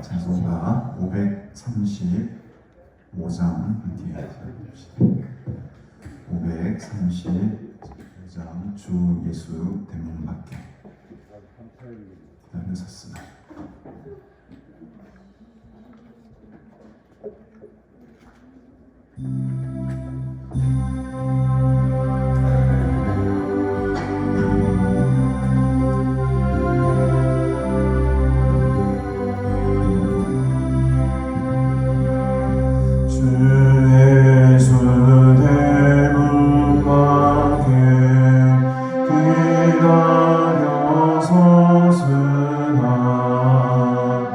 찬송가 535장 뒤에 봅시다. 535장 주 예수 대문 밖에 기다렸었으나 기다려서으나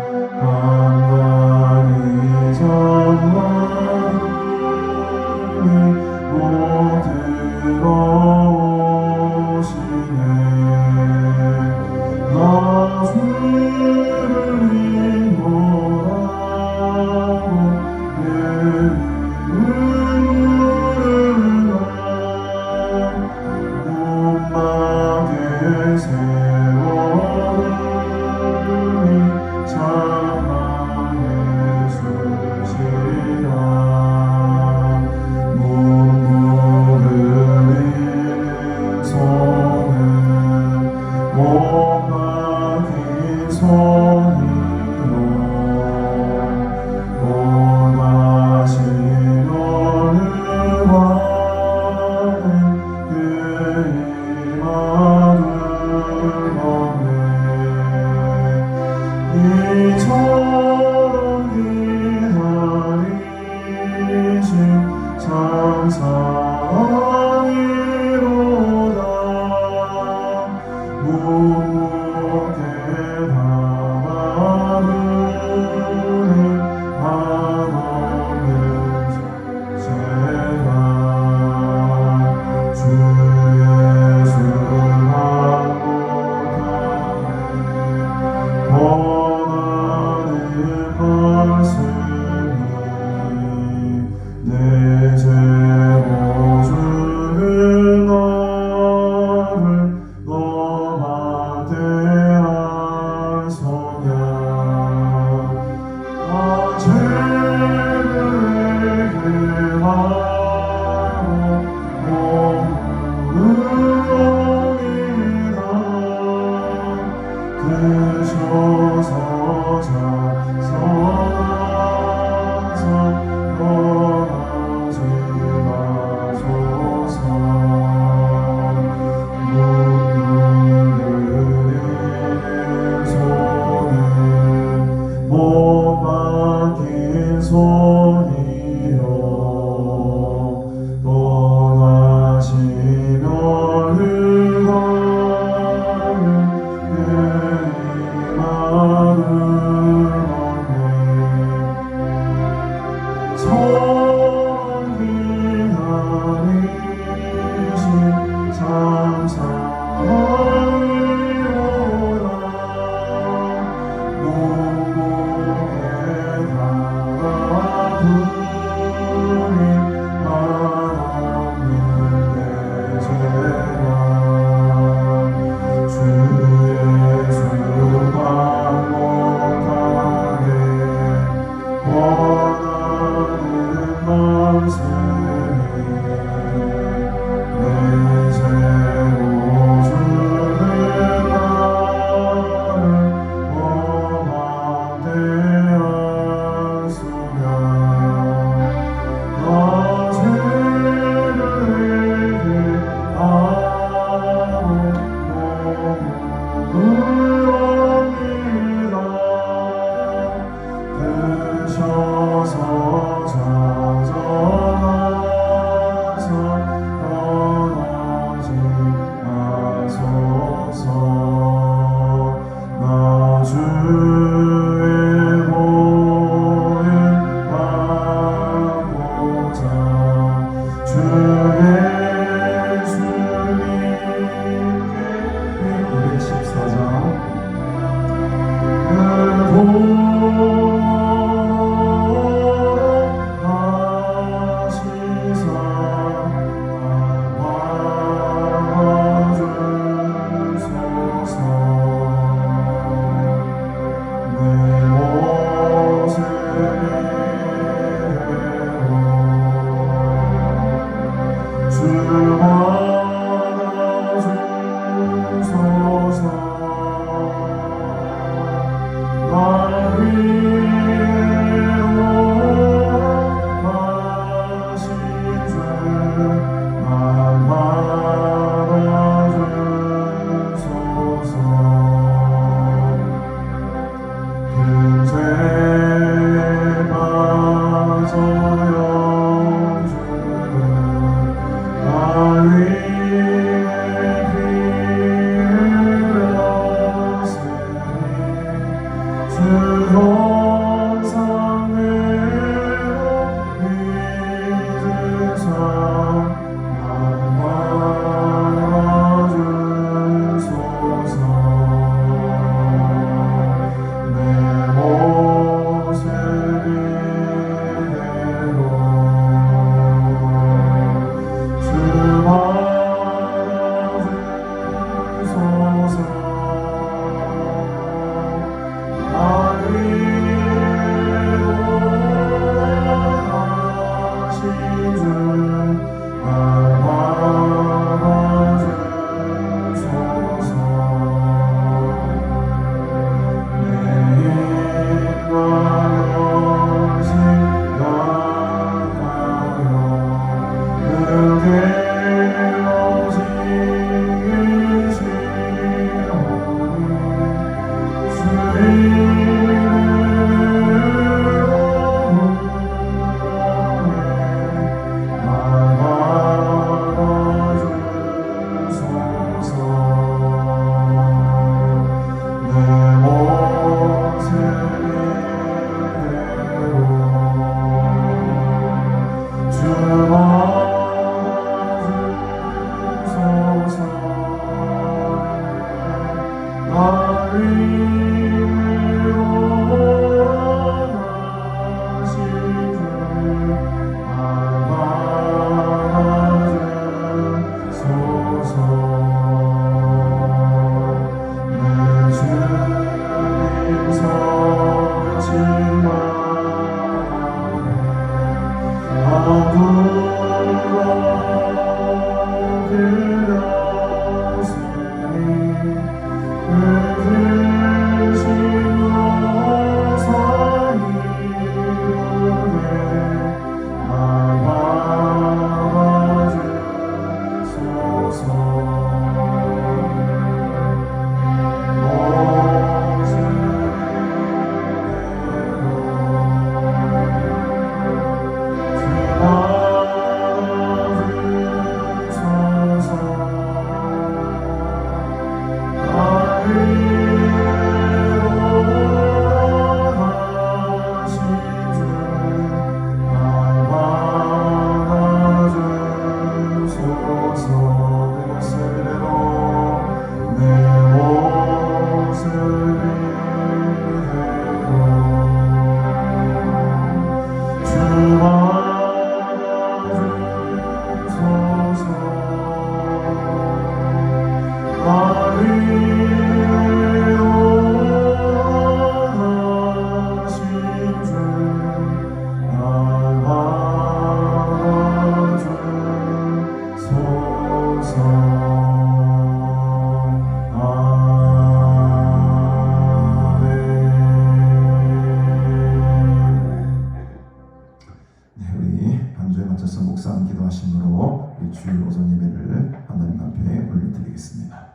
주일 오전 예배를 하나님 앞에 올려드리겠습니다.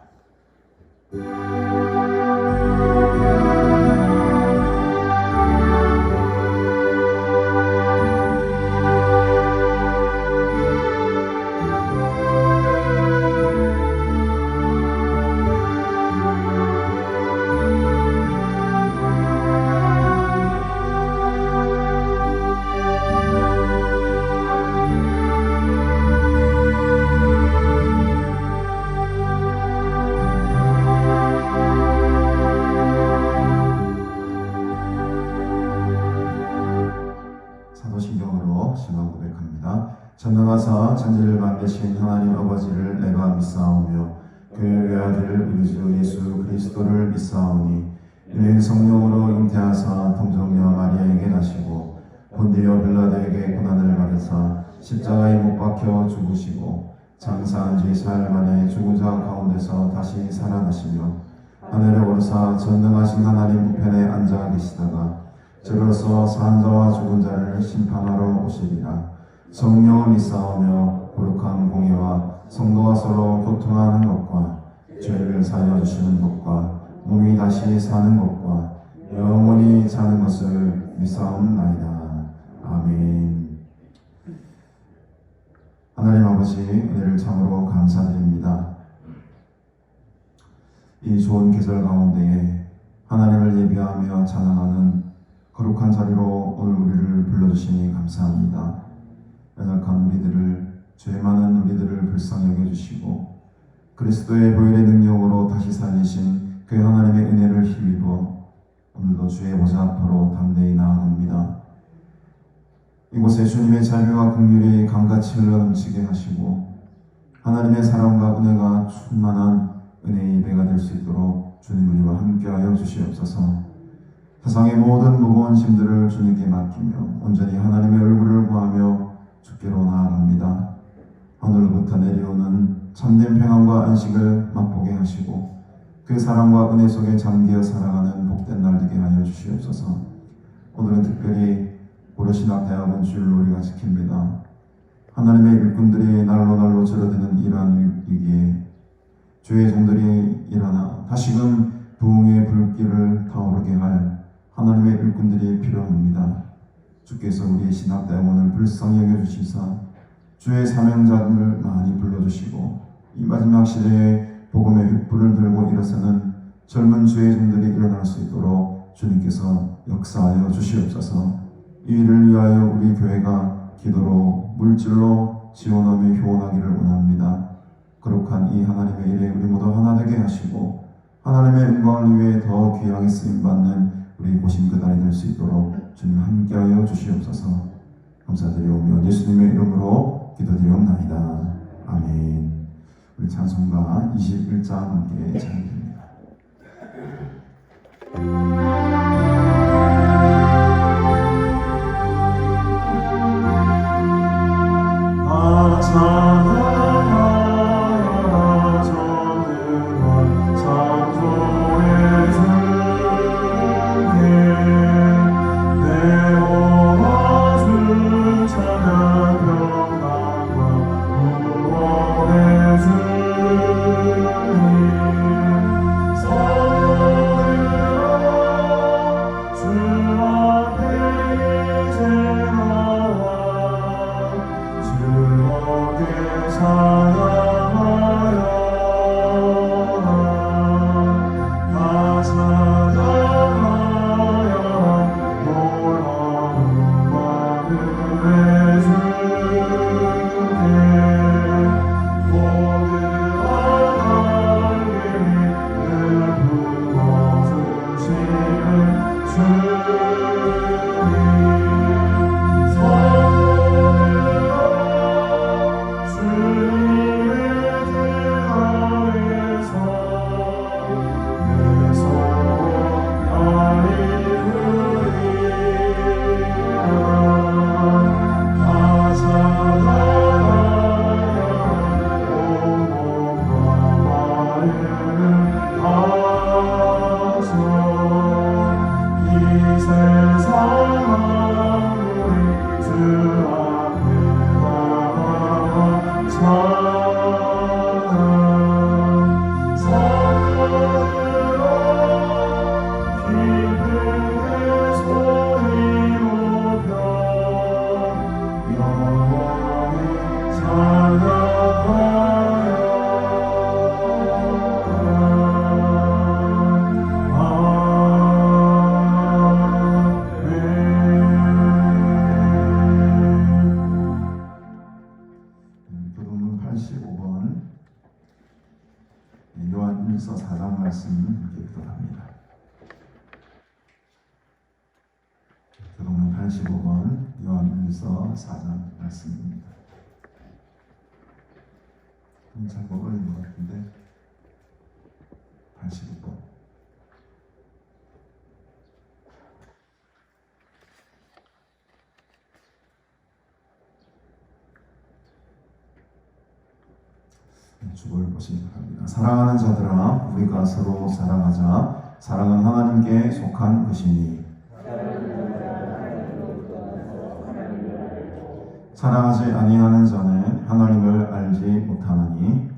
전능하사 천지를 만드신 하나님 아버지를 내가 믿사오며 그의 외아들 우리 주 예수 그리스도를 믿사오니 이는 성령으로 잉태하사 동정녀 마리아에게 나시고 본디오 빌라도에게 고난을 받으사 십자가에 못 박혀 죽으시고 장사한 지 사흘 만에 죽은 자 가운데서 다시 살아나시며 하늘에 오르사 전능하신 하나님 우편에 앉아 계시다가 저로서 산 자와 죽은 자를 심판하러 오시리라. 성령을 믿사오며 거룩한 공예와 성도와 서로 교통하는 것과 죄를 사하여 주시는 것과 몸이 다시 사는 것과 영원히 사는 것을 믿사옵나이다. 아멘. 하나님 아버지 은혜를 참으로 감사드립니다. 이 좋은 계절 가운데에 하나님을 예배하며 찬양하는 거룩한 자리로 오늘 우리를 불러주시니 감사합니다. 연약한 우리들을, 죄 많은 우리들을 불쌍히 여겨주시고 그리스도의 보혈의 능력으로 다시 살리신 그 하나님의 은혜를 힘입어 오늘도 주의 보좌 앞으로 담대히 나아갑니다. 이곳에 주님의 자비와 긍휼이 강같이 흘러넘치게 하시고 하나님의 사랑과 은혜가 충만한 은혜의 예배가 될 수 있도록 주님 우리와 함께하여 주시옵소서. 세상의 모든 무거운 짐들을 주님께 맡기며 온전히 하나님의 얼굴을 구하며 주께로 나아갑니다. 하늘로부터 내려오는 참된 평안과 안식을 맛보게 하시고 그 사랑과 은혜 속에 잠기어 살아가는 복된 날 되게 하여 주시옵소서. 오늘은 특별히 고려신학대학원 주일로 우리가 지킵니다. 하나님의 일꾼들이 날로 줄어드는 이러한 위기에 주의 종들이 일어나 다시금 부흥의 불길을 타오르게 할 하나님의 일꾼들이 필요합니다. 주께서 우리의 신학대학원을 불쌍히 여겨주시사 주의 사명자들을 많이 불러주시고 이 마지막 시대에 복음의 횃불을 들고 일어서는 젊은 주의 종들이 일어날 수 있도록 주님께서 역사하여 주시옵소서. 이 일을 위하여 우리 교회가 기도로 물질로 지원하며 효원하기를 원합니다. 거룩한 이 하나님의 일에 우리 모두 하나 되게 하시고 하나님의 영광을 위해 더 귀하게 쓰임받는 우리 고심 그날이 될 수 있도록 주님 함께하여 주시옵소서. 감사드리오며 예수님의 이름으로 기도드리옵나이다. 아멘. 우리 찬송가 21장 함께 찬양드립니다. 주 요한일서 4장 말씀 함께 기도합니다. 교독문 85번 요한일서 4장 말씀입니다. 잘못 올린 것 같은데 85번. 주보를 보시기 바랍니다. 사랑하는 자들아, 우리가 서로 사랑하자. 사랑은 하나님께 속한 것이니 사랑하지 아니하는 자는 하나님을 알지 못하나니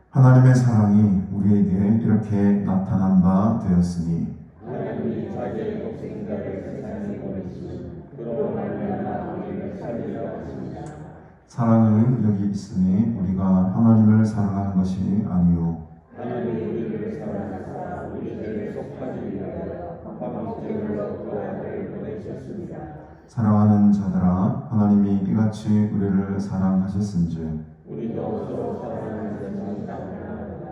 하나님의 사랑이 우리에게 이렇게 나타난 바 되었으니 하나님이 자기의 독생자를 세상에 보내시니 그로 말미암아 우리를 살리려 하십니다. 사랑은 여기 있으니 우리가 하나님을 사랑하는 것이 아니요 하나님이 우리를 사랑하사 우리에게 속하기 위하여 화목제물로 그 아들을 보내셨습니다. 사랑하는 자들아, 하나님이 이같이 우리를 사랑하셨은즉 우리도 서로 사랑하는 것이 당연하다.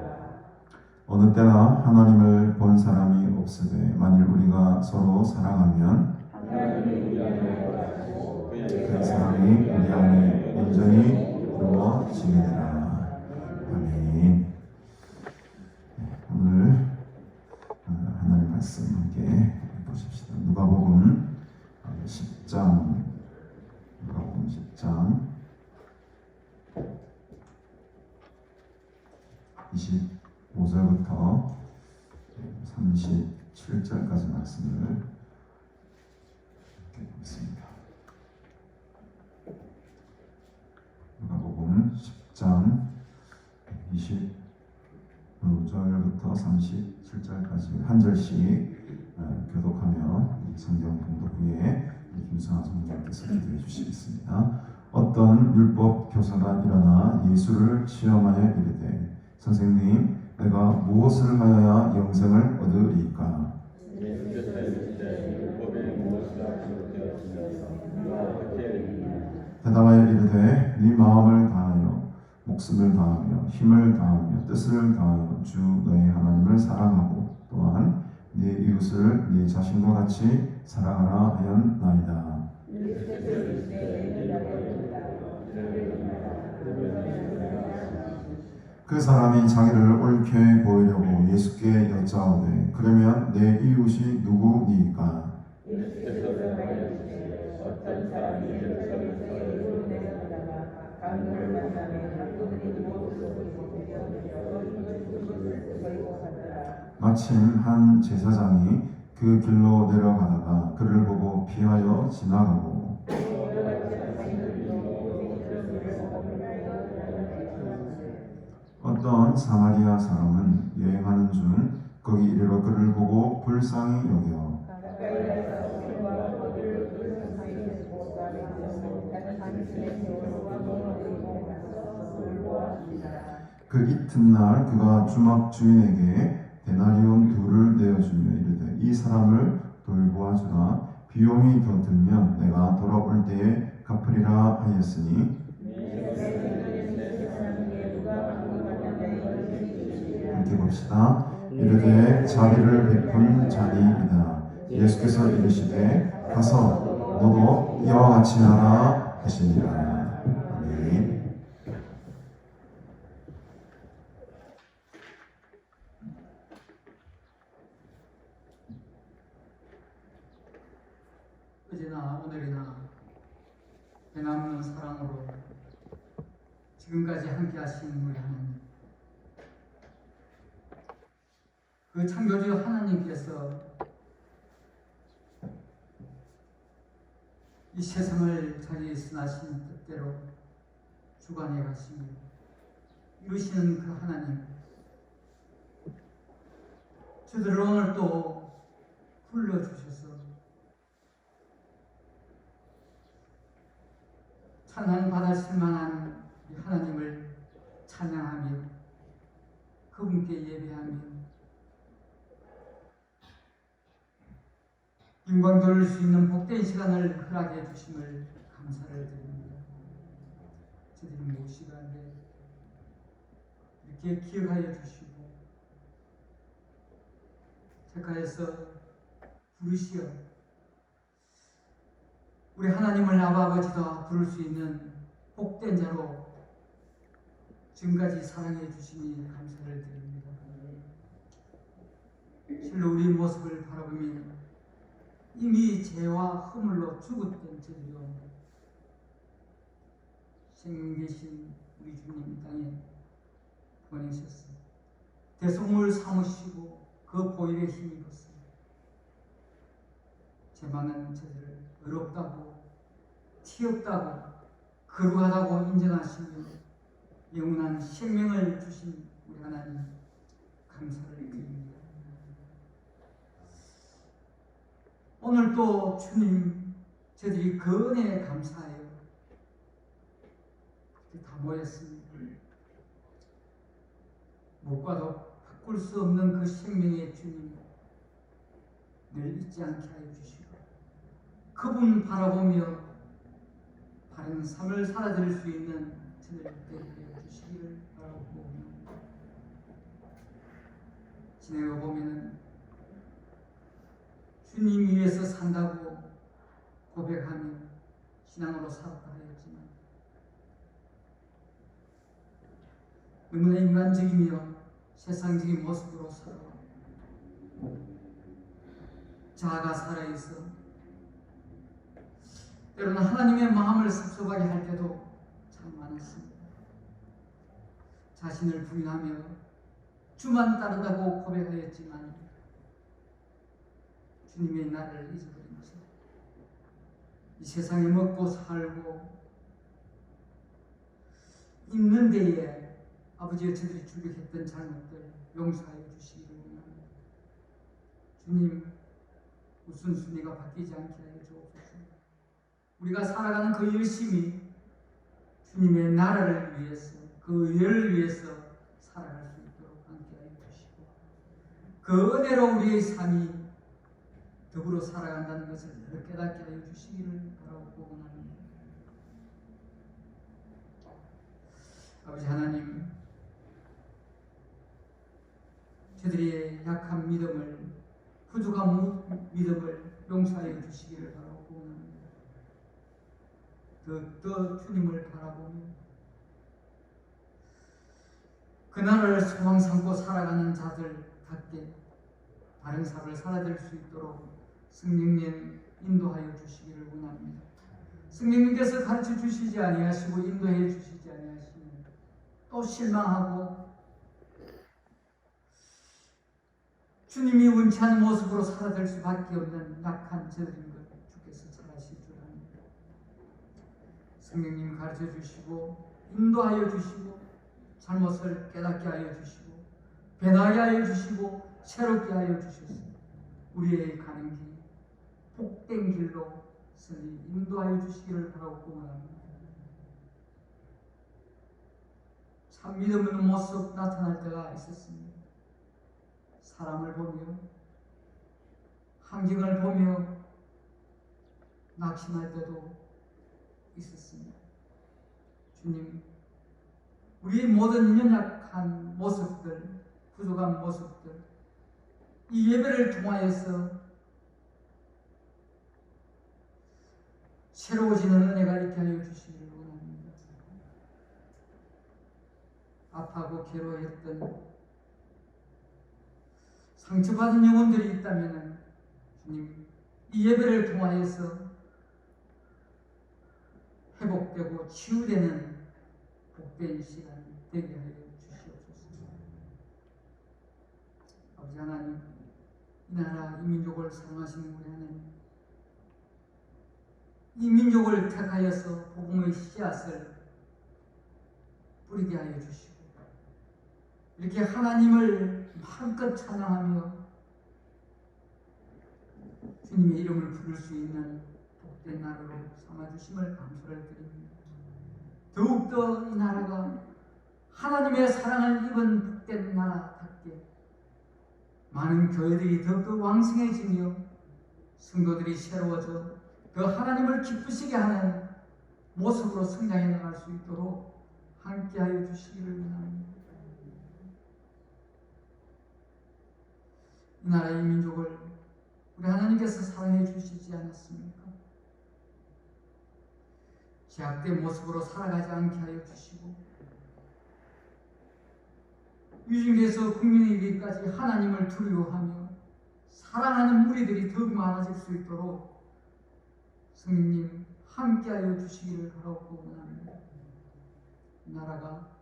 어느 때나 하나님을 본 사람이 없으되 만일 우리가 서로 사랑하면 하나님이 우리 안에 거하시고 그 사랑이 우리 안에 온전히 이루어지리라. 아멘. 오늘 하나님 말씀 함께 보십시다. 누가복음 10장 25절부터 37절까지 말씀을 보겠습니다. 누가복음 10장 25절부터 37절까지 한 절씩 교독하며 성경 봉독 후에 김성환 성령께서 기도해 주시겠습니다. 어떤 율법 교사가 일어나 예수를 시험하여 이르되 선생님, 내가 무엇을 하여야 영생을 얻으리까? 예수께서 이르시되 율법에 무엇이라 기록되었으며 누가 어떻게 읽느냐? 대답하여 이르되 네 마음을 다하여 목숨을 다하며 힘을 다하며 뜻을 다하여 주 너의 하나님을 사랑하고 또한 네 이웃을 네 자신과 같이 사랑하라 하였나이다. 그 사람이 자기를 옳게 보이려고 예수께 여짜오되 그러면 내 이웃이 누구니까? 예수께서 대답하여 어떤 사람이 예루살렘에서 내려가다가 강물을 만나매 학도들이 모두 마침 한 제사장이 그 길로 내려가다가 그를 보고 피하여 지나가고 어떤 사마리아 사람은 여행하는 중 거기 이르러 그를 보고 불쌍히 여겨 그 이튿날 그가 주막 주인에게 데나리온 둘을 내어주며 이르되 이 사람을 돌보아주라. 비용이 더 들면 내가 돌아올 때에 갚으리라 하였으니 함께 봅시다. 이르되 자비를 베푼 자니이다. 예수께서 이르시되 가서 너도 이와 같이 하라 하시니라. 아멘. 어제나 오늘이나 변함없는 사랑으로 지금까지 함께 하신 우리 하나님, 그 창조주 하나님께서 이 세상을 자기 선하신 뜻대로 주관해 가시며 이루시는 그 하나님, 저들을 오늘 또 불러주셔서 찬양 받으실 만한 하나님을 찬양하며 그분께 예배하며 영광 돌릴 수 있는 복된 시간을 허락해 주심을 감사를 드립니다. 저들이 무엇이간데 이렇게 기억하여 주시고 책가에서 부르시어 우리 하나님을 아버지다 부를 수 있는 복된 자로 지금까지 사랑해 주시니 감사를 드립니다. 실로 우리 모습을 바라보면 이미 죄와 허물로 죽었던 저들이요 생명 되신 우리 주님 이 땅에 보내셨습니다. 대속물 삼으시고 그 보혈에 힘입었습니다. 죄 많은 저들을 의롭다고 티없다고 거룩하다고 인정하시며 영원한 생명을 주신 우리 하나님 감사를 드립니다. 오늘 또 주님 저들이 그 은혜에 감사하여 다 모였습니다. 무엇과도 바꿀 수 없는 그 생명의 주님 늘 잊지 않게 하여 주시고 그분 바라보며 바른 삶을 살아드릴 수 있는 저들 되게 주시기를 바라고 지내고 보면은 주님 위해서 산다고 고백하며 신앙으로 살았다 하였지만 너무나 인간적이며 세상적인 모습으로 살아와 자아가 살아있어 때로는 하나님의 마음을 섭섭하게 할 때도 참 많았습니다. 자신을 부인하며 주만 따르다고 고백하였지만 주님의 나를 잊어버린 것은 이 세상에 먹고 살고 있는 데에 아버지의 저들이 주력했던 잘못들 용서하여 주시기를 원합니다. 주님 우선순위가 바뀌지 않게 하여 주옵소서. 우리가 살아가는 그 열심이 주님의 나라를 위해서 그 의를 위해서 살아갈 수 있도록 함께하여 주시고 그 은혜로 우리의 삶이 더불어 살아간다는 것을 늘 깨닫게 하여 주시기를 바라고 원합니다. 아버지 하나님 저들의 약한 믿음을 부족한 믿음을 용서하여 주시기를 바라고 원합니다. 더 주님을 바라보며 그날을 소망 삼고 살아가는 자들답게 바른 삶을 살아낼 수 있도록 성령님 인도하여 주시기를 원합니다. 성령님께서 가르쳐 주시지 아니하시고 인도해 주시지 아니하시면 또 실망하고 주님이 원치 않은 모습으로 살아갈 수밖에 없는 약한 저들인 것 주께서 잘 아실 줄 압니다. 성령님 가르쳐 주시고 인도하여 주시고 잘못을 깨닫게 하여 주시고 변하게 하여 주시고 새롭게 하여 주셔서 우리의 가는 길 복된 길로 선히 인도하여 주시기를 바라고 원합니다. 참 믿음 없는 모습 나타날 때가 있었습니다. 사람을 보며 환경을 보며 낙심할 때도 있었습니다. 주님, 우리의 모든 연약한 모습들, 부족한 모습들, 이 예배를 통하여서 새로워지는 은혜가 있게 하여 주시기를 원합니다. 아파하고 괴로워했던 상처받은 영혼들이 있다면 주님 이 예배를 통하여서 회복되고 치유되는 복된 시간 되게 하여 주시옵소서. 아버지 하나님, 이 나라 이 민족을 사랑하시는 우리 하나님, 이 민족을 택하여서 복음의 씨앗을 뿌리게 하여 주시고 이렇게 하나님을 마음껏 찬양하며 주님의 이름을 부를 수 있는 복된 나라로 삼아주심을 감사를 드립니다. 더욱더 이 나라가 하나님의 사랑을 입은 복된 나라답게 많은 교회들이 더욱더 왕성해지며 성도들이 새로워져 더 하나님을 기쁘시게 하는 모습으로 성장해 나갈 수 있도록 함께하여 주시기를 원합니다. 이 나라의 민족을 우리 하나님께서 사랑해 주시지 않았습니까? 제약된 모습으로 살아가지 않게 하여 주시고 유중에서 국민에 이르기까지 하나님을 두려워하며 사랑하는 무리들이 더욱 많아질 수 있도록 성령님 함께하여 주시기를 바라고 원합니다. 이 나라가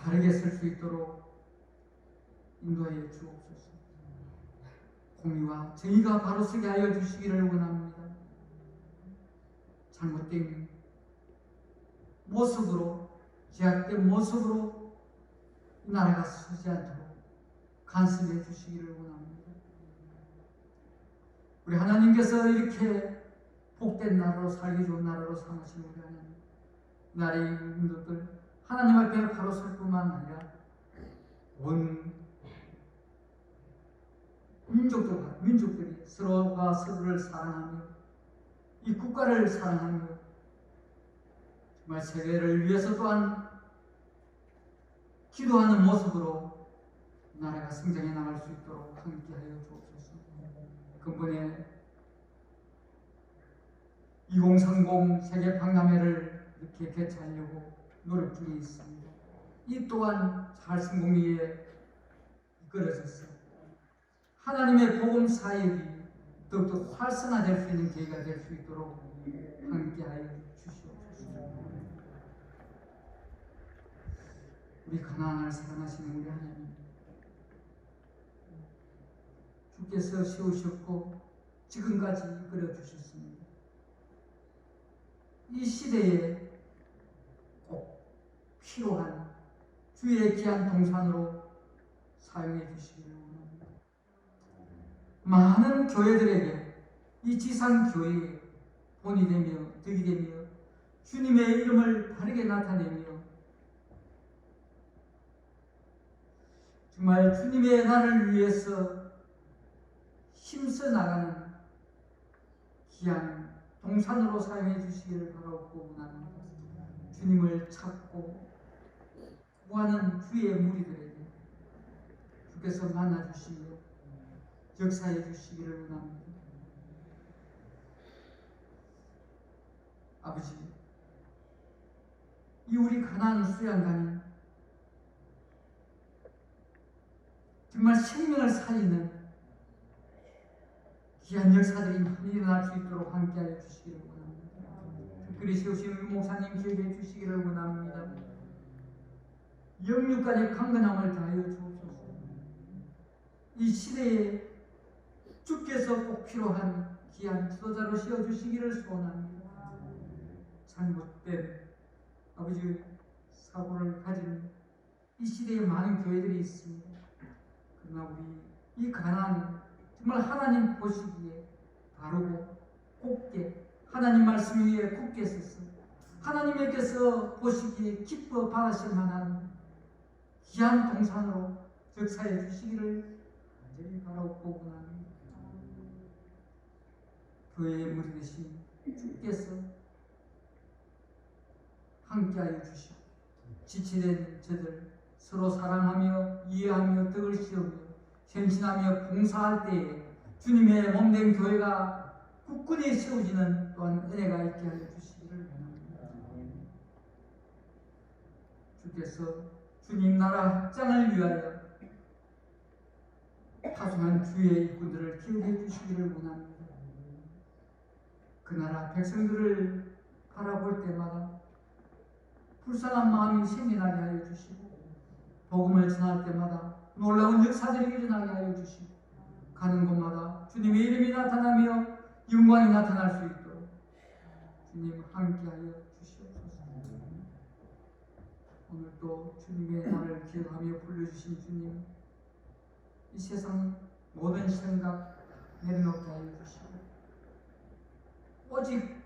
바르게 설 수 있도록 인도하여 주옵소서. 공의와 정의가 바로 서게 하여 주시기를 원합니다. 잘못된 모습으로, 제약된 모습으로 이 나라가 서지 않도록 간섭해 주시기를 원합니다. 우리 하나님께서 이렇게 복된 나라로 살기 좋은 나라로 삼으신 우리 하나님, 나라의 인도들 하나님 앞에 바로 설 뿐만 아니라 온 민족들이 서로가 서로를 사랑하며 이 국가를 사랑하며 정말 세계를 위해서 또한 기도하는 모습으로 나라가 성장해 나갈 수 있도록 함께하여 주옵소서. 근본에 2030 세계 박람회를 이렇게 개최하려고 노력 중에 있습니다. 이 또한 잘 성공리에 이끌어져서 하나님의 복음 사역이 더욱더 활성화될 수 있는 계기가 될 수 있도록 함께하여 주시옵소서. 우리 가나안을 사랑하시는 우리 하나님, 주께서 세우셨고 지금까지 이끌어 주셨습니다. 이 시대에 꼭 필요한 주의 귀한 동산으로 사용해 주시기를 원합니다. 많은 교회들에게 이 지상교회의 본이 되며 덕이 되며 주님의 이름을 바르게 나타내며 정말 주님의 나라를 위해서 힘써 나가는 귀한 동산으로 사용해 주시기를 바라고 원합니다. 주님을 찾고 구하는 주의 무리들에게 주께서 만나 주시며 역사해 주시기를 원합니다. 아버지, 이 우리 가나안 수양간이 정말 생명을 살리는 귀한 역사들이 많이 일어날 수 있도록 함께하여 주시기를 원합니다. 특별히 세우신 우리 목사님 기억해 주시기를 원합니다. 영육간의 강건함을 다하여 주옵소서. 이 시대에 주께서 꼭 필요한 귀한 지도자로 세워주시기를 소원합니다. 잘못된 아버지 사고를 가진 이 시대에 많은 교회들이 있습니다. 그러나 우리 이 가나안 정말 하나님 보시기에 바르고 곱게 하나님 말씀 위에 굳게 서서 하나님께서 보시기에 기뻐 바라실 만한 귀한 동산으로 역사해 주시기를 간절히 바라고 원합니다. 교회의 무리 되신 주께서 함께하여 주시고 지체된 저들 서로 사랑하며 이해하며 덕을 씌우며 헌신하며 봉사할 때에 주님의 몸된 교회가 굳건히 세워지는 또한 은혜가 있게 하여 주시기를 원합니다. 주께서 주님 나라 확장을 위하여 파송한 주의 일꾼들을 기억해 주시기를 원합니다. 그 나라 백성들을 바라볼 때마다 불쌍한 마음이 생겨나게 하여 주시고 복음을 전할 때마다 놀라운 역사들이 일어나게 하여 주시고 가는 곳마다 주님의 이름이 나타나며 영광이 나타날 수 있도록 주님 함께하여 주시옵소서. 오늘 또 주님의 날을 기억하며 불러주신 주님, 이 세상 모든 생각 내려놓게 하여 주시고 오직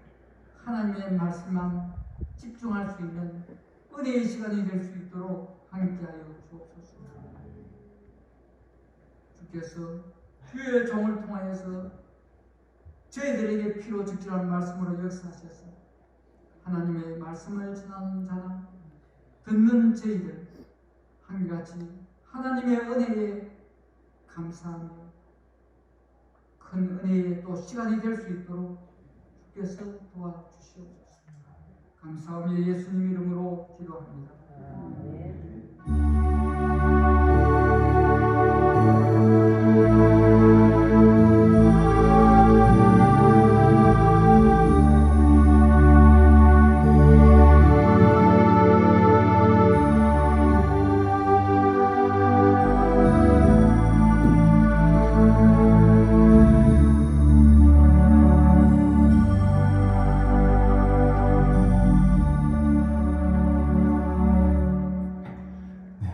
하나님의 말씀만 집중할 수 있는 은혜의 시간이 될 수 있도록 함께하여 주옵소서. 주께서 주의 종을 통하여서 저희들에게 피로 직결한 말씀으로 역사하셔서 하나님의 말씀을 전하는 자나 듣는 저희들 한결같이 하나님의 은혜에 감사하며 큰 은혜의 또 시간이 될 수 있도록 주께서 도와주시옵소서. 감사하며 예수님 이름으로 기도합니다.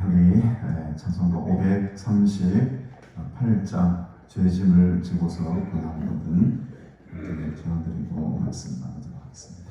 우리 찬송가 538장 죄짐을 지고서 고난거든 전해드리고 말씀 나누도록 하겠습니다.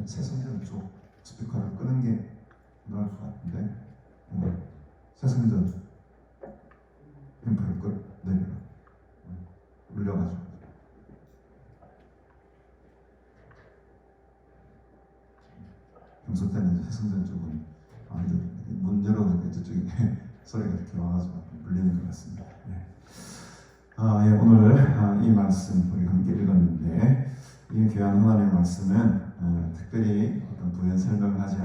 새성전 쪽 스피커를 끄는 게 나을 것 같은데 새성전 앰프를 내려라 올려가지고 평소 때는 이제 해성전 쪽은 문 열어놓고 저쪽에 소리가 이렇게 와가지고 울리는 것 같습니다. 예. 오늘 이 말씀 우리 함께 읽었는데 이 귀한 하나님의 말씀은 특별히 어떤 부연 설명하지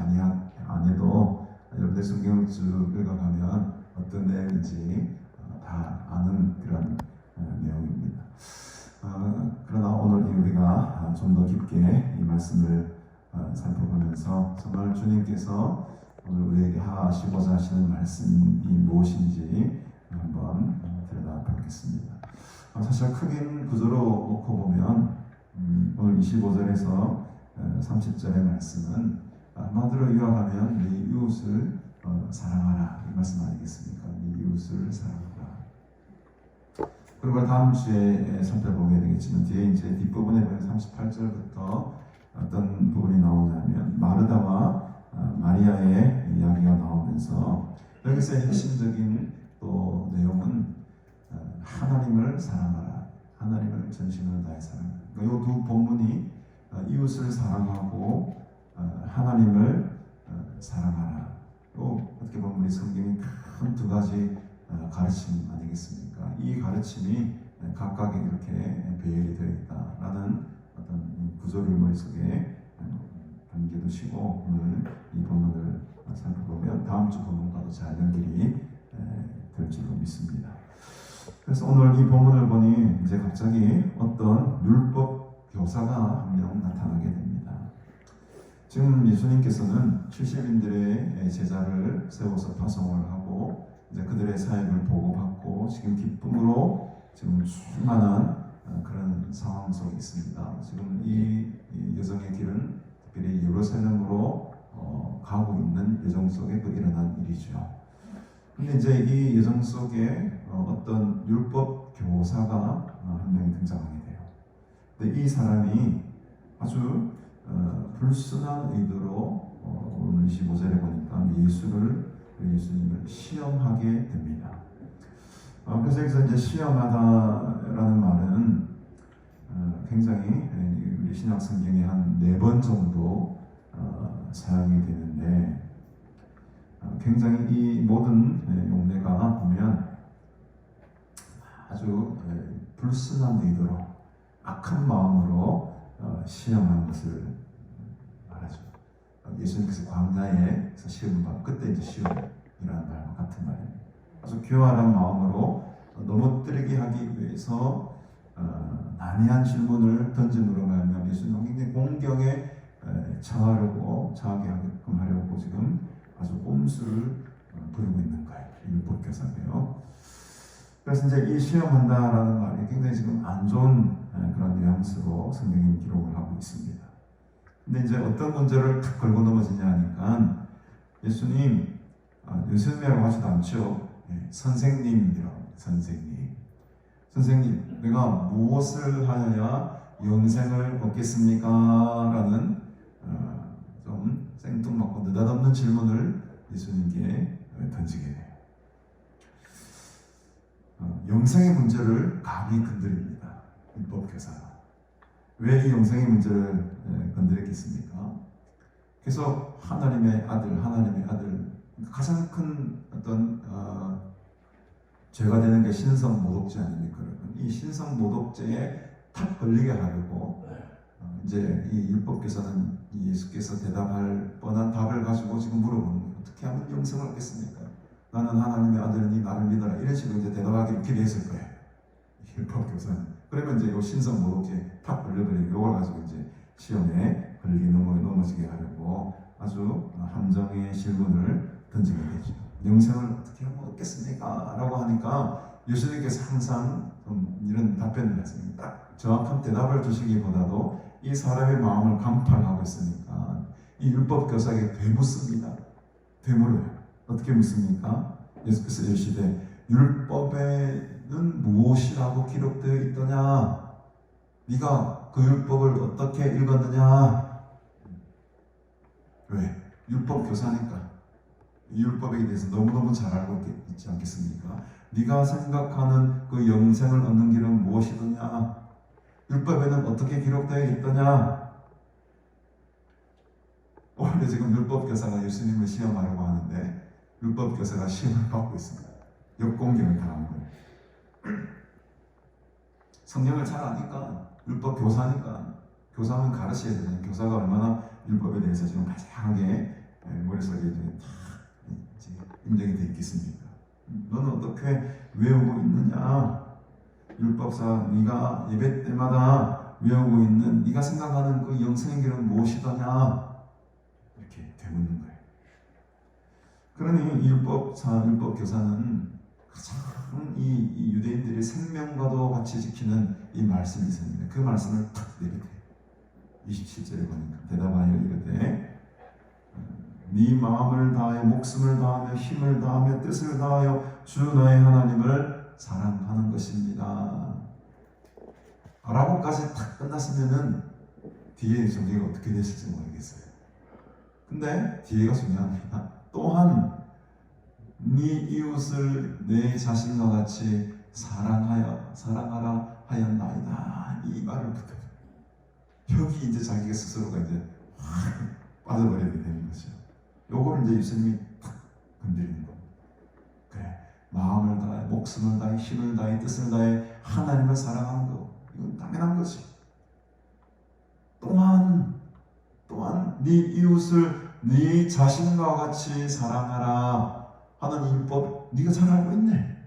아니해도 여러분들 성경을 쭉 읽어가면 어떤 내용인지 다 아는 그런 내용입니다. 그러나 오늘 우리가 좀 더 깊게 이 말씀을 살펴보면서 정말 주님께서 오늘 우리에게 하시고자 하시는 말씀이 무엇인지 한번 들여다보겠습니다. 사실 크긴 구조로 놓고 보면 오늘 25절에서 30절의 말씀은 한마디로 요약하면 네 이웃을 사랑하라 이 말씀 아니겠습니까? 네 이웃을 사랑하라. 그리고 다음 주에 살펴보게 되겠지만 뒤에 이제 뒷부분에 보면 38절부터 어떤 부분이 나오냐면 마르다와 마리아의 이야기가 나오면서 여기서의 핵심적인 또 내용은 하나님을 사랑하라, 하나님을 전심으로 다해 사랑하라. 이 두 본문이 이웃을 사랑하고 하나님을 사랑하라. 또 어떻게 보면 우리 성경이 큰 두 가지 가르침 아니겠습니까? 이 가르침이 각각에 이렇게 배열이 되어 있다라는 어떤 구조를 머릿속에 담겨두시고 오늘 이 본문을 살펴보면 다음 주 본문과도 잘 연결이 될 줄로 믿습니다. 그래서 오늘 이 본문을 보니 이제 갑자기 어떤 율법 교사가 한 명 나타나게 됩니다. 지금 예수님께서는 70인들의 제자를 세워서 파송을 하고 이제 그들의 사역을 보고받고 지금 기쁨으로 지금 충만한 그런 상황 속에 있습니다. 지금 이 여정의 길은 특별히 예루살렘으로 가고 있는 여정 속에 또 일어난 일이죠. 근데 이제 이 여정 속에 어떤 율법 교사가 한 명이 등장하게 돼요. 근데 이 사람이 아주 불순한 의도로 오늘 25절에 보니까 예수님을 시험하게 됩니다. 그래서 여기서 이제 시험하다라는 말은 굉장히 우리 신약 성경에 한 4번 정도 사용이 되는데 굉장히 이 모든 용례가 보면 아주 불순한 의도로 악한 마음으로 시험하는 것을 말하죠. 예수님께서 광야에서 시험을 받고 그때 이제 시험이라는 말과 같은 말입니다. 아주 교활한 마음으로 넘어뜨리게 하기 위해서 난해한 질문을 던짐으로 말하면 예수님은 굉장히 공경에 처하게 하게끔 하려고 지금 아주 꼼수를 부리고 있는 거예요. 율법교사고요. 그래서 이제 이 시험한다라는 말이 굉장히 지금 안 좋은 그런 뉘앙스로 성경이 기록을 하고 있습니다. 근데 이제 어떤 문제를 탁 걸고 넘어지냐 하니까 예수님, 예수님이라고 하지도 않죠. 선생님이라고 합니다. 선생님, 내가 무엇을 하여야 영생을 얻겠습니까? 라는 좀 생뚱맞고 느닷없는 질문을 예수님께 던지게 돼요. 영생의 문제를 감히 건드립니다. 율법교사가. 왜 이 영생의 문제를 건드렸겠습니까? 그래서 하나님의 아들 가장 큰 어떤 죄가 되는 게 신성모독죄 아닙니까? 이 신성모독죄에 탁 걸리게 하려고 이제 이 율법교사는 예수께서 대답할 뻔한 답을 가지고 지금 물어보는 거예요. 어떻게 하면 영생을 얻겠습니까? 나는 하나님의 아들이니 나를 믿어라. 이런 식으로 이제 대답하기를 기대했을 거예요. 율법교사는. 그러면 이제 이 신성모독죄 탁 걸려버리고 이걸 가지고 이제 시험에 걸리게 넘어지게 하려고 아주 함정의 질문을 던지게 되죠. 영생을 어떻게 하면 얻겠습니까? 라고 하니까 예수님께서 항상 좀 이런 답변을 했습니다. 딱 정확한 대답을 주시기보다도 이 사람의 마음을 간파하고 있으니까 이 율법교사에게 되묻습니다. 되물어요. 어떻게 묻습니까? 예수께서 이르시되 율법에는 무엇이라고 기록되어 있더냐? 네가 그 율법을 어떻게 읽었느냐? 왜? 율법교사니까. 이 율법에 대해서 너무너무 잘 알고 있지 않겠습니까? 네가 생각하는 그 영생을 얻는 길은 무엇이더냐? 율법에는 어떻게 기록되어 있더냐? 오늘 지금 율법 교사가 예수님을 시험하려고 하는데 율법 교사가 시험을 받고 있습니다. 역공격을 당하는 거예요. 성경을 잘 아니까 율법 교사니까 교사는 가르쳐야 되잖아요. 교사가 얼마나 율법에 대해서 지금 다양하게 머릿속에 인정이 되어 있겠습니까? 너는 어떻게 외우고 있느냐? 율법사 네가 예배 때마다 외우고 있는 네가 생각하는 그 영생의 길은 무엇이더냐? 이렇게 되묻는 거예요. 그러니 이 율법 교사는 가장 이 유대인들의 생명과도 같이 지키는 이 말씀이 있습니다. 그 말씀을 탁 내뱉어요. 27절에 보니까 대답하여 이르되 네 마음을 다하여 목숨을 다하며 힘을 다하며 뜻을 다하여 주 너의 하나님을 사랑하는 것입니다. 라고까지 탁 끝났으면은 뒤에 정리가 어떻게 됐을지 모르겠어요. 근데 뒤에가 중요합니다. 또한 네 이웃을 내 자신과 같이 사랑하라 하였나이다. 이 말을 붙여요. 여기 이제 자기가 스스로가 이제 확 빠져버리게 되는 거죠. 요거를 이제 예수님이 탁 건드리는 겁니다. 그래, 마음을 다해, 목숨을 다해, 힘을 다해, 뜻을 다해 하나님을 사랑하는 거, 이건 당연한 거지. 또한 네 이웃을 네 자신과 같이 사랑하라 하는 율법 네가 잘 알고 있네.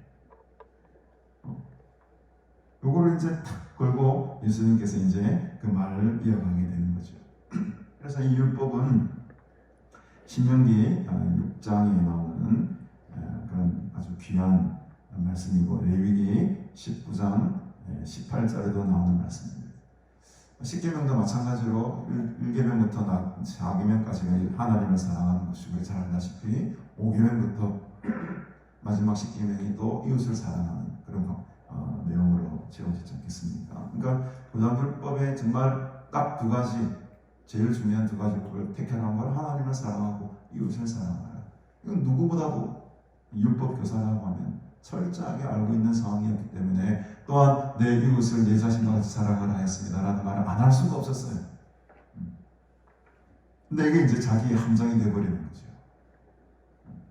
요거를 이제 탁 걸고 예수님께서 이제 그 말을 이어가게 되는 거죠. 그래서 이 율법은 신명기 6장에 나오는 그런 아주 귀한 말씀이고 레위기 19장 18절에도 나오는 말씀입니다. 십계명도 마찬가지로 1계명부터 4계명까지가 하나님을 사랑하는 것이고 우리 잘 알다시피 5계명부터 마지막 10계명이 또 이웃을 사랑하는 그런 내용으로 지어지지 않겠습니까? 그러니까 고등율법에 정말 딱 두 가지 제일 중요한 두 가지 법을 택해놓은 걸 하나님을 사랑하고 이웃을 사랑하라. 이건 누구보다도 율법 교사라고 하면 철저하게 알고 있는 상황이었기 때문에 또한 내 이웃을 내 자신과 같이 사랑하라 하였습니다 라는 말을 안 할 수가 없었어요. 근데 이게 이제 자기의 함정이 되어버리는 거죠.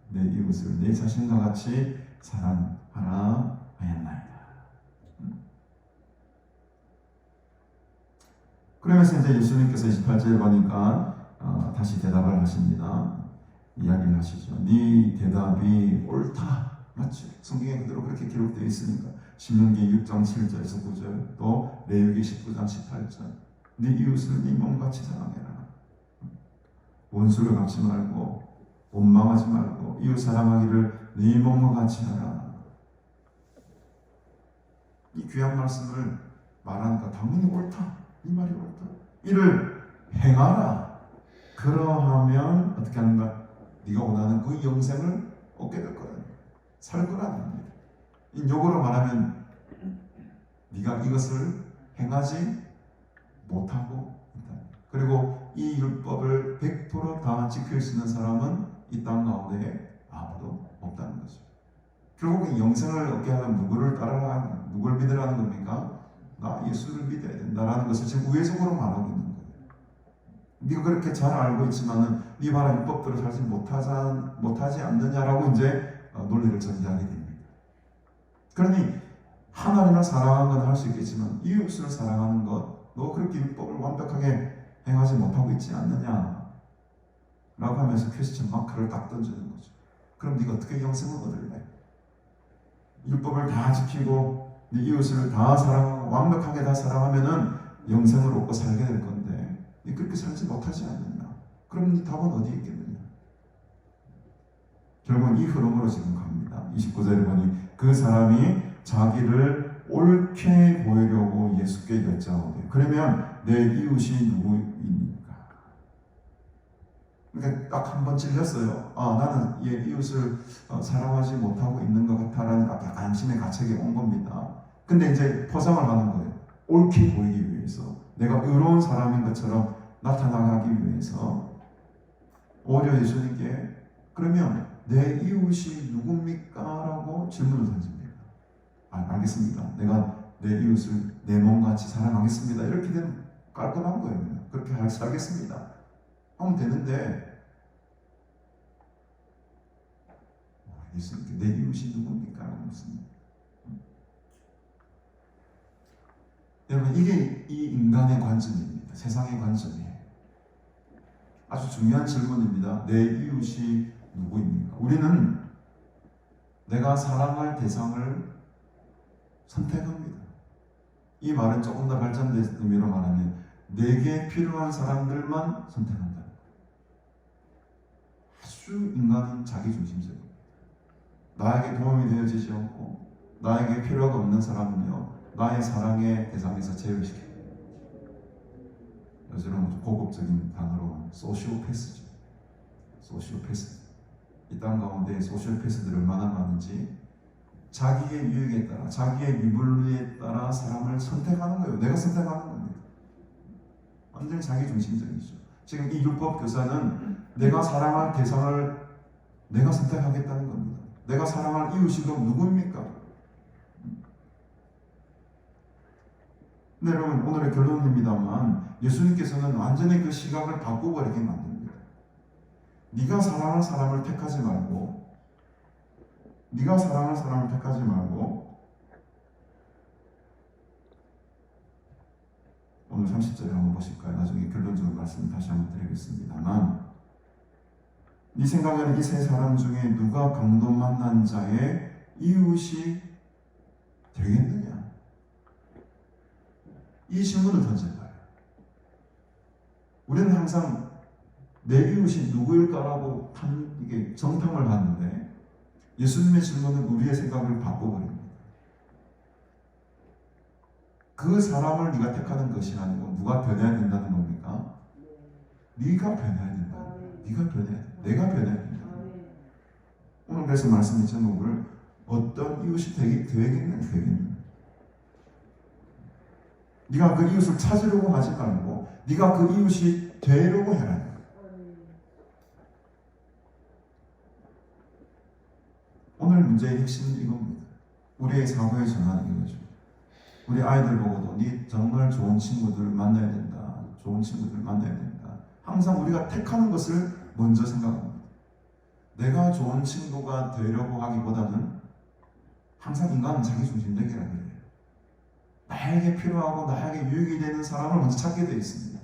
내 이웃을 내 자신과 같이 사랑하라 하였나이다. 그러면서 이제 예수님께서 28절에 보니까 다시 대답을 하십니다. 이야기를 하시죠. 네 대답이 옳다. 맞죠? 성경에 그대로 그렇게 기록되어 있으니까 신명기 6장 7절에서 9절 또 레위기 19장 18절 네 이웃을 네 몸같이 사랑해라. 원수를 갚지 말고 원망하지 말고 이웃 사랑하기를 네 몸과 같이 하라. 이 귀한 말씀을 말하니까 당연히 옳다. 이 말이 옳다. 이를 행하라. 그러하면 어떻게 하는가? 네가 원하는 그 영생을 얻게 될 거다. 살 거라는 겁니다. 이 욕으로 말하면 네가 이것을 행하지 못하고 있다. 그리고 이 율법을 100% 다 지킬 수 있는 사람은 이 땅 가운데 아무도 없다는 거죠. 결국 영생을 얻게 하면 누구를 믿으라는 겁니까? 나 예수를 믿어야 된다라는 것을 지금 우회적으로 말하고 있는 거예요. 네가 그렇게 잘 알고 있지만은 네 말한 율법대로 살지 못하지 않느냐라고 이제 논리를 전개하게 됩니다. 그러니 하나님을 사랑하는 건 할 수 있겠지만 이웃을 사랑하는 것, 너 그렇게 율법을 완벽하게 행하지 못하고 있지 않느냐 라고 하면서 퀘스천 마크를 딱 던지는 거죠. 그럼 네가 어떻게 영생을 얻을래? 율법을 다 지키고 네 이웃을 다 사랑하고 완벽하게 다 사랑하면은 영생을 얻고 살게 될 건데 네 그렇게 살지 못하지 않느냐? 그럼 네 답은 어디에 있겠느냐? 결국은 이 흐름으로 지금 갑니다. 29절에 보니 그 사람이 자기를 옳게 보이려고 예수께 여짜오되 그러면 내 이웃이 누구입니까? 그러니까 딱 한 번 찔렸어요. 나는 얘 이웃을 사랑하지 못하고 있는 것 같아라는 약간 심의 가책이 온 겁니다. 근데 이제 포장을 하는 거예요. 옳게 보이기 위해서 내가 의로운 사람인 것처럼 나타나기 위해서 오히려 예수님께 그러면 내 이웃이 누굽니까? 라고 질문을 던집니다. 알겠습니다. 내가 내 이웃을 내 몸같이 사랑하겠습니다. 이렇게 되면 깔끔한 거예요. 그렇게 살겠습니다. 하면 되는데 예수님께 내 이웃이 누굽니까? 무슨 여러분 이게 이 인간의 관점입니다. 세상의 관점이에요. 아주 중요한 질문입니다. 내 이웃이 누구입니까? 우리는 내가 사랑할 대상을 선택합니다. 이 말은 조금 더 발전된 의미로 말하면 내게 필요한 사람들만 선택한다. 아주 인간은 자기중심적입니다. 나에게 도움이 되어지지 않고 나에게 필요가 없는 사람은요 나의 사랑의 대상에서 제외시킵니다. 요즘은 고급적인 단어로 소시오패스죠. 소시오패스. 이 땅 가운데 소시오패스들이 얼마나 많은지 자기의 유익에 따라 자기의 미분류에 따라 사람을 선택하는 거예요. 내가 선택하는 겁니다. 완전히 자기중심적이죠. 지금 이 율법 교사는 내가 사랑할 대상을 내가 선택하겠다는 겁니다. 내가 사랑할 이웃이 그럼 누구입니까? 네, 여러분 오늘의 결론입니다만 예수님께서는 완전히 그 시각을 바꿔버리게 만듭니다. 네가 사랑할 사람을 택하지 말고 네가 사랑할 사람을 택하지 말고 오늘 30절에 한번 보실까요? 나중에 결론적인 말씀 다시 한번 드리겠습니다만 네 생각에는 이 세 사람 중에 누가 강도 만난 자의 이웃이 되겠느냐? 이 질문을 던진 거예요. 우리는 항상 내 이웃이 누구일까라고 이게 정탐을 하는데 예수님의 질문은 우리의 생각을 바꿔버립니다. 그 사람을 네가 택하는 것이 아니고 누가 변해야 된다는 겁니까? 네가 변해야 된다. 네가 변해야 된다. 내가 변해야 된다. 오늘 그래서 말씀의 제목을 어떤 이웃이 되겠느냐. 네가 그 이웃을 찾으려고 하지 말고 네가 그 이웃이 되려고 해라. 오늘 문제의 핵심은 이겁니다. 우리의 사고의 전환은 이거죠. 우리 아이들 보고도 네 정말 좋은 친구들 만나야 된다. 좋은 친구들 만나야 된다. 항상 우리가 택하는 것을 먼저 생각합니다. 내가 좋은 친구가 되려고 하기보다는 항상 인간은 자기중심적이라 그래요. 나에게 필요하고 나에게 유익이 되는 사람을 먼저 찾게 되어 있습니다.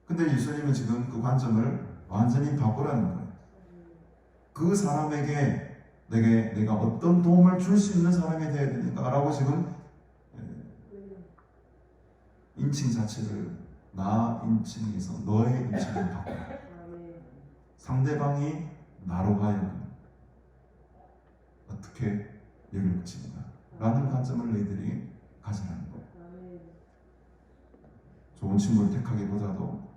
근데 예수님은 지금 그 관점을 완전히 바꾸라는 거예요. 그 사람에게 내가 어떤 도움을 줄 수 있는 사람이 되어야 되는가라고 지금 인칭 자체를 나 인칭에서 너의 인칭으로 바꿔요. 상대방이 나로 하여금 어떻게 열을 그친가 라는 관점을 너희들이 가지라는 거예요. 좋은 친구를 택하기보다도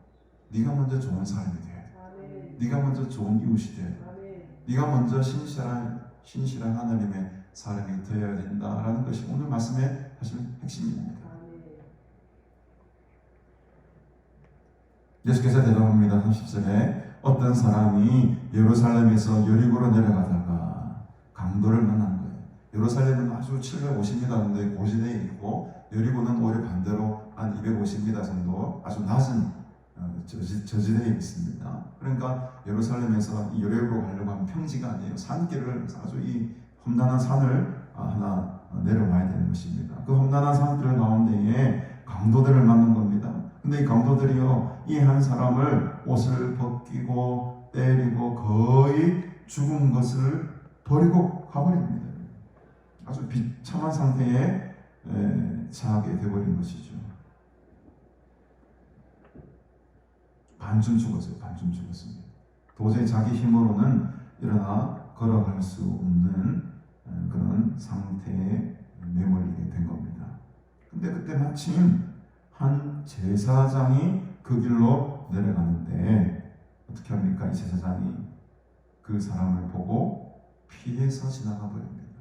네가 먼저 좋은 사람이 돼야 돼. 네가 먼저 좋은 이웃이 돼야 돼. 네가 먼저 신실한 하나님의 사람이 되어야 된다라는 것이 오늘 말씀의 사실 핵심입니다. 예수께서 대답합니다. 30절에 어떤 사람이 예루살렘에서 여리고로 내려가다가 강도를 만난 거예요. 예루살렘은 아주 750m 정도의 고지대에 있고 여리고는 오히려 반대로 한 250m 정도 아주 낮은 저지대에 있습니다. 그러니까 예루살렘에서 이 여리고로 가려고 하면 평지가 아니에요. 산길을 아주 이 험난한 산을 하나 내려와야 되는 것입니다. 그 험난한 산길 가운데에 강도들을 만난 겁니다. 근데 이 강도들이요, 이 한 사람을 옷을 벗기고 때리고 거의 죽은 것을 버리고 가버립니다. 아주 비참한 상태에 처하게 되어버린 것이죠. 반쯤 죽었어요. 반쯤 죽었습니다. 도저히 자기 힘으로는 일어나 걸어갈 수 없는 그런 상태에 내몰리게 된 겁니다. 근데 그때 마침 한 제사장이 그 길로 내려가는데 어떻게 합니까? 이 제사장이 그 사람을 보고 피해서 지나가 버립니다.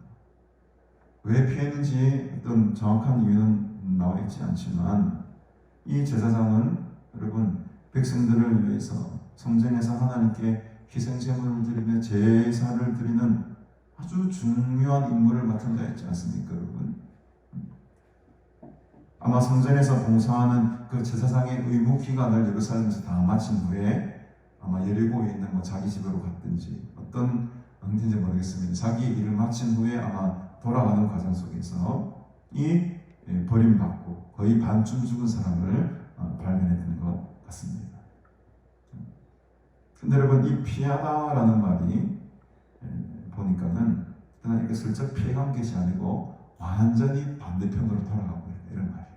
왜 피했는지 어떤 정확한 이유는 나와 있지 않지만 이 제사장은 여러분 백성들을 위해서 성전에서 하나님께 희생제물을 드리며 제사를 드리는 아주 중요한 임무를 맡은 자였지 않습니까, 여러분? 아마 성전에서 봉사하는 그 제사장의 의무 기간을 예루살렘에서 다 마친 후에 아마 예리고에 있는 뭐 자기 집으로 갔든지 어떤 형태인지 모르겠습니다. 자기 일을 마친 후에 아마 돌아가는 과정 속에서 이 버림받고 거의 반쯤 죽은 사람을 발견했던 것 같습니다. 근데 여러분, 이 피하다라는 말이 보니까는 그냥 이렇게 슬쩍 피해간 것이 아니고 완전히 반대편으로 돌아가고 이런 말이에요.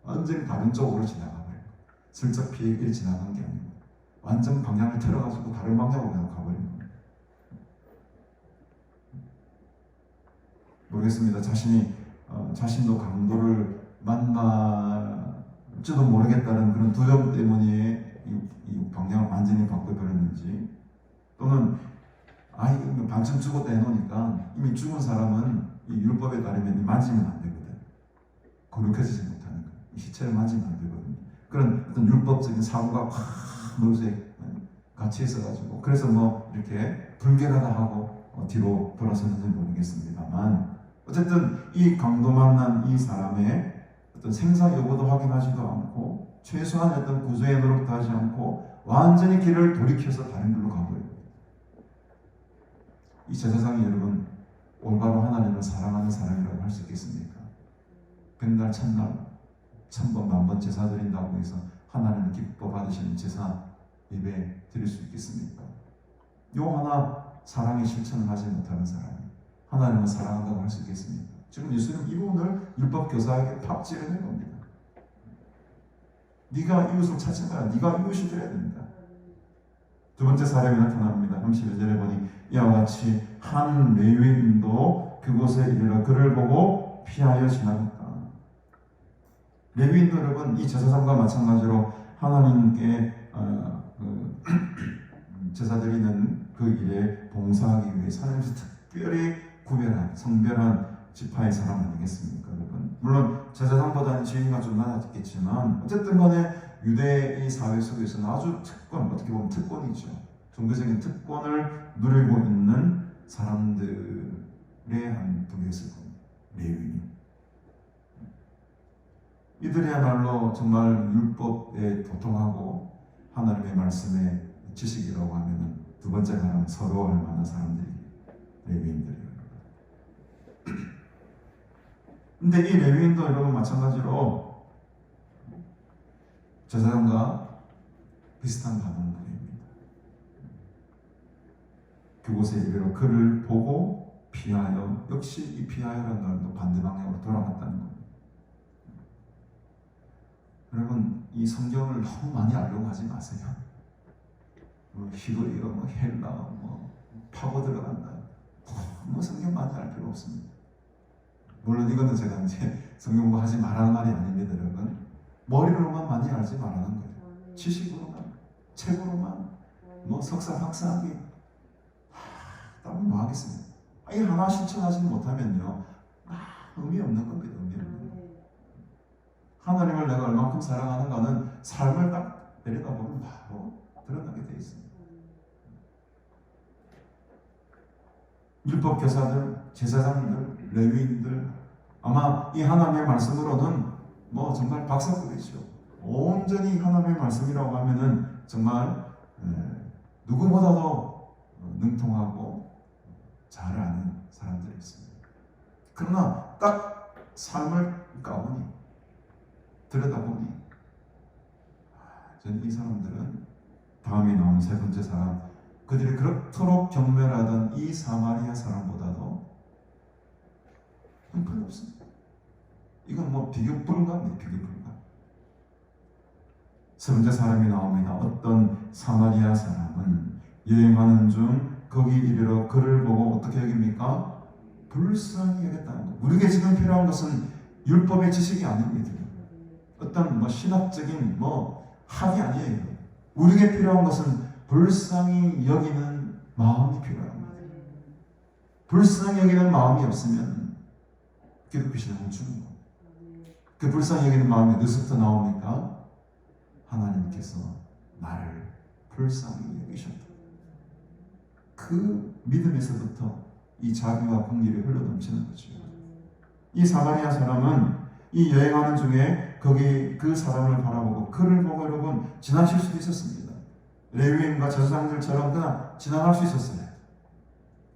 완전히 다른 쪽으로 지나가고 슬쩍 피해 지나간 게 아니고 완전 방향을 틀어가지고 다른 방향으로 그냥 가버린 겁니다. 모르겠습니다. 자신도 강도를 만날지도 모르겠다는 그런 두려움 때문에 이 방향을 완전히 바꿔버렸는지, 또는 이미 반쯤 죽었다 해놓으니까 이미 죽은 사람은 이 율법에 따르면 만지면 안 되거든. 거룩해지지 못하는 거예요. 이 시체를 만지면 안 되거든요. 그런 어떤 율법적인 사고가 확 머릿속에 같이 있어가지고, 그래서 뭐 이렇게 불결하다 하고 뒤로 돌아섰는지 모르겠습니다만, 어쨌든 이 강도 만난 이 사람의 어떤 생사 여부도 확인하지도 않고 최소한 어떤 구조의 노력도 하지 않고 완전히 길을 돌이켜서 다른 길로 가버려요. 이 제사장이 여러분 올바로 하나님을 사랑하는 사람이라고 할 수 있겠습니까? 백날 천날 천번 만번 제사 드린다고 해서 하나님을 기뻐 받으시는 제사 예배 드릴 수 있겠습니까? 요 하나 사랑의 실천을 하지 못하는 사람이 하나님을 사랑한다고 할 수 있겠습니까? 지금 예수님 이 부분을 율법 교사에게 팍 찌르는 겁니다. 네가 이웃을 찾지 마라. 네가 이웃이 되어야 된다. 두 번째 사람이 나타납니다. 31절에 보니 이와 같이 한 레위인도 그곳에 이르러 그를 보고 피하여 지나갔다. 레위인도 여러분 이 제사장과 마찬가지로 하나님께 제사 드리는 그 일에 봉사하기 위해 하나님께서 특별히 구별한 성별한 지파의 사람 아니겠습니까, 여러분? 물론 제사장보다는 지위가 좀 낮았겠지만 어쨌든 간에 유대의 사회 속에서는 아주 어떻게 보면 특권이죠. 종교적인 특권을 누리고 있는 사람들의 한 부류였을 겁니다. 레위인. 이들이야말로 정말 율법에 도통하고 하나님의 말씀의 지식이라고 하면 두 번째 가면 서러워할 만한 사람들이 레위인들이에요. 근데 이 레위인도 여러분 마찬가지로 제사장과 비슷한 반응들입니다. 그곳에 이르러 그를 보고 피하여, 역시 이 피하여라는 말도 반대 방향으로 돌아갔다는 겁니다. 여러분 이 성경을 너무 많이 알려고 하지 마세요. 히브리어, 헬라, 파고 들어간다. 성경 많이 알 필요 없습니다. 물론 이거는 제가 이제 성경 공부하지 말라는 말이 아닙니다, 여러분. 머리로만 많이 알지 말라는 거예요. 지식으로만, 책으로만, 석사, 학사하기. 뭐 하겠습니까? 이 하나 실천하지 못하면요, 의미 없는 겁니다. 의미 없는 거. 하나님을 내가 얼만큼 사랑하는가는 삶을 딱 내려다보면 바로 드러나게 되어 있습니다. 율법 교사들, 제사장들, 레위인들, 아마 이 하나님의 말씀으로는 정말 박사급이죠. 온전히 하나님의 말씀이라고 하면은 정말 누구보다도 능통하고 잘 아는 사람들이 있습니다. 그러나 딱 삶을 까보니, 들여다보니, 저는 이 사람들은 다음에 나오는 세 번째 사람, 그들이 그렇도록 경멸하던 이 사마리아 사람보다도 형편없습니다. 이건 비교 불가입니다. 비교 불가. 세 번째 사람이 나옵니다. 어떤 사마리아 사람은 여행하는 중 거기 이르러 그를 보고 어떻게 여깁니까? 불쌍히 여겼다는 것. 우리에게 지금 필요한 것은 율법의 지식이 아닙니다. 어떤 신학적인 학이 아니에요. 우리에게 필요한 것은 불쌍히 여기는 마음이 필요합니다. 불쌍히 여기는 마음이 없으면 기독교신앙은 멈추는 겁니다. 그 불쌍히 여기는 마음이 어디서부터 나옵니까? 하나님께서 나를 불쌍히 여기셨다. 그 믿음에서부터 이 자비와 긍휼이 흘러넘치는 거죠. 이 사마리아 사람은 이 여행하는 중에 거기 그 사람을 바라보고 그를 보고 여러분 지나칠 수도 있었습니다. 레위인과 제사장들처럼 그냥 지나갈 수 있었어요.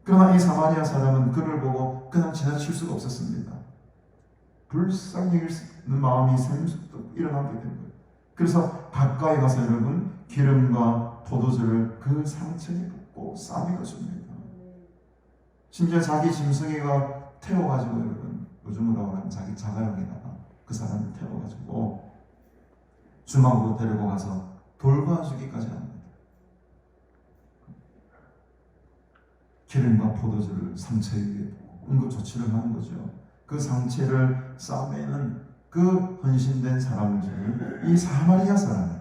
그러나 이 사마리아 사람은 그를 보고 그냥 지나칠 수가 없었습니다. 불쌍히 여기는 마음이 생수도 일어나게 된 거예요. 그래서 가까이 가서 여러분 기름과 포도주를 그 상처에 붓고 싸매어 줍니다. 심지어 자기 짐승이가 태워가지고 여러분 요즘으로 하면 자기 자가용에다가 그 사람을 태워가지고 주막으로 데리고 가서 돌봐주기까지 합니다. 기름과 포도주를 상처에 붓고 응급조치를 하는 거죠. 그 상처를 싸매는 그 헌신된 사람을 지금 이 사마리아 사람이,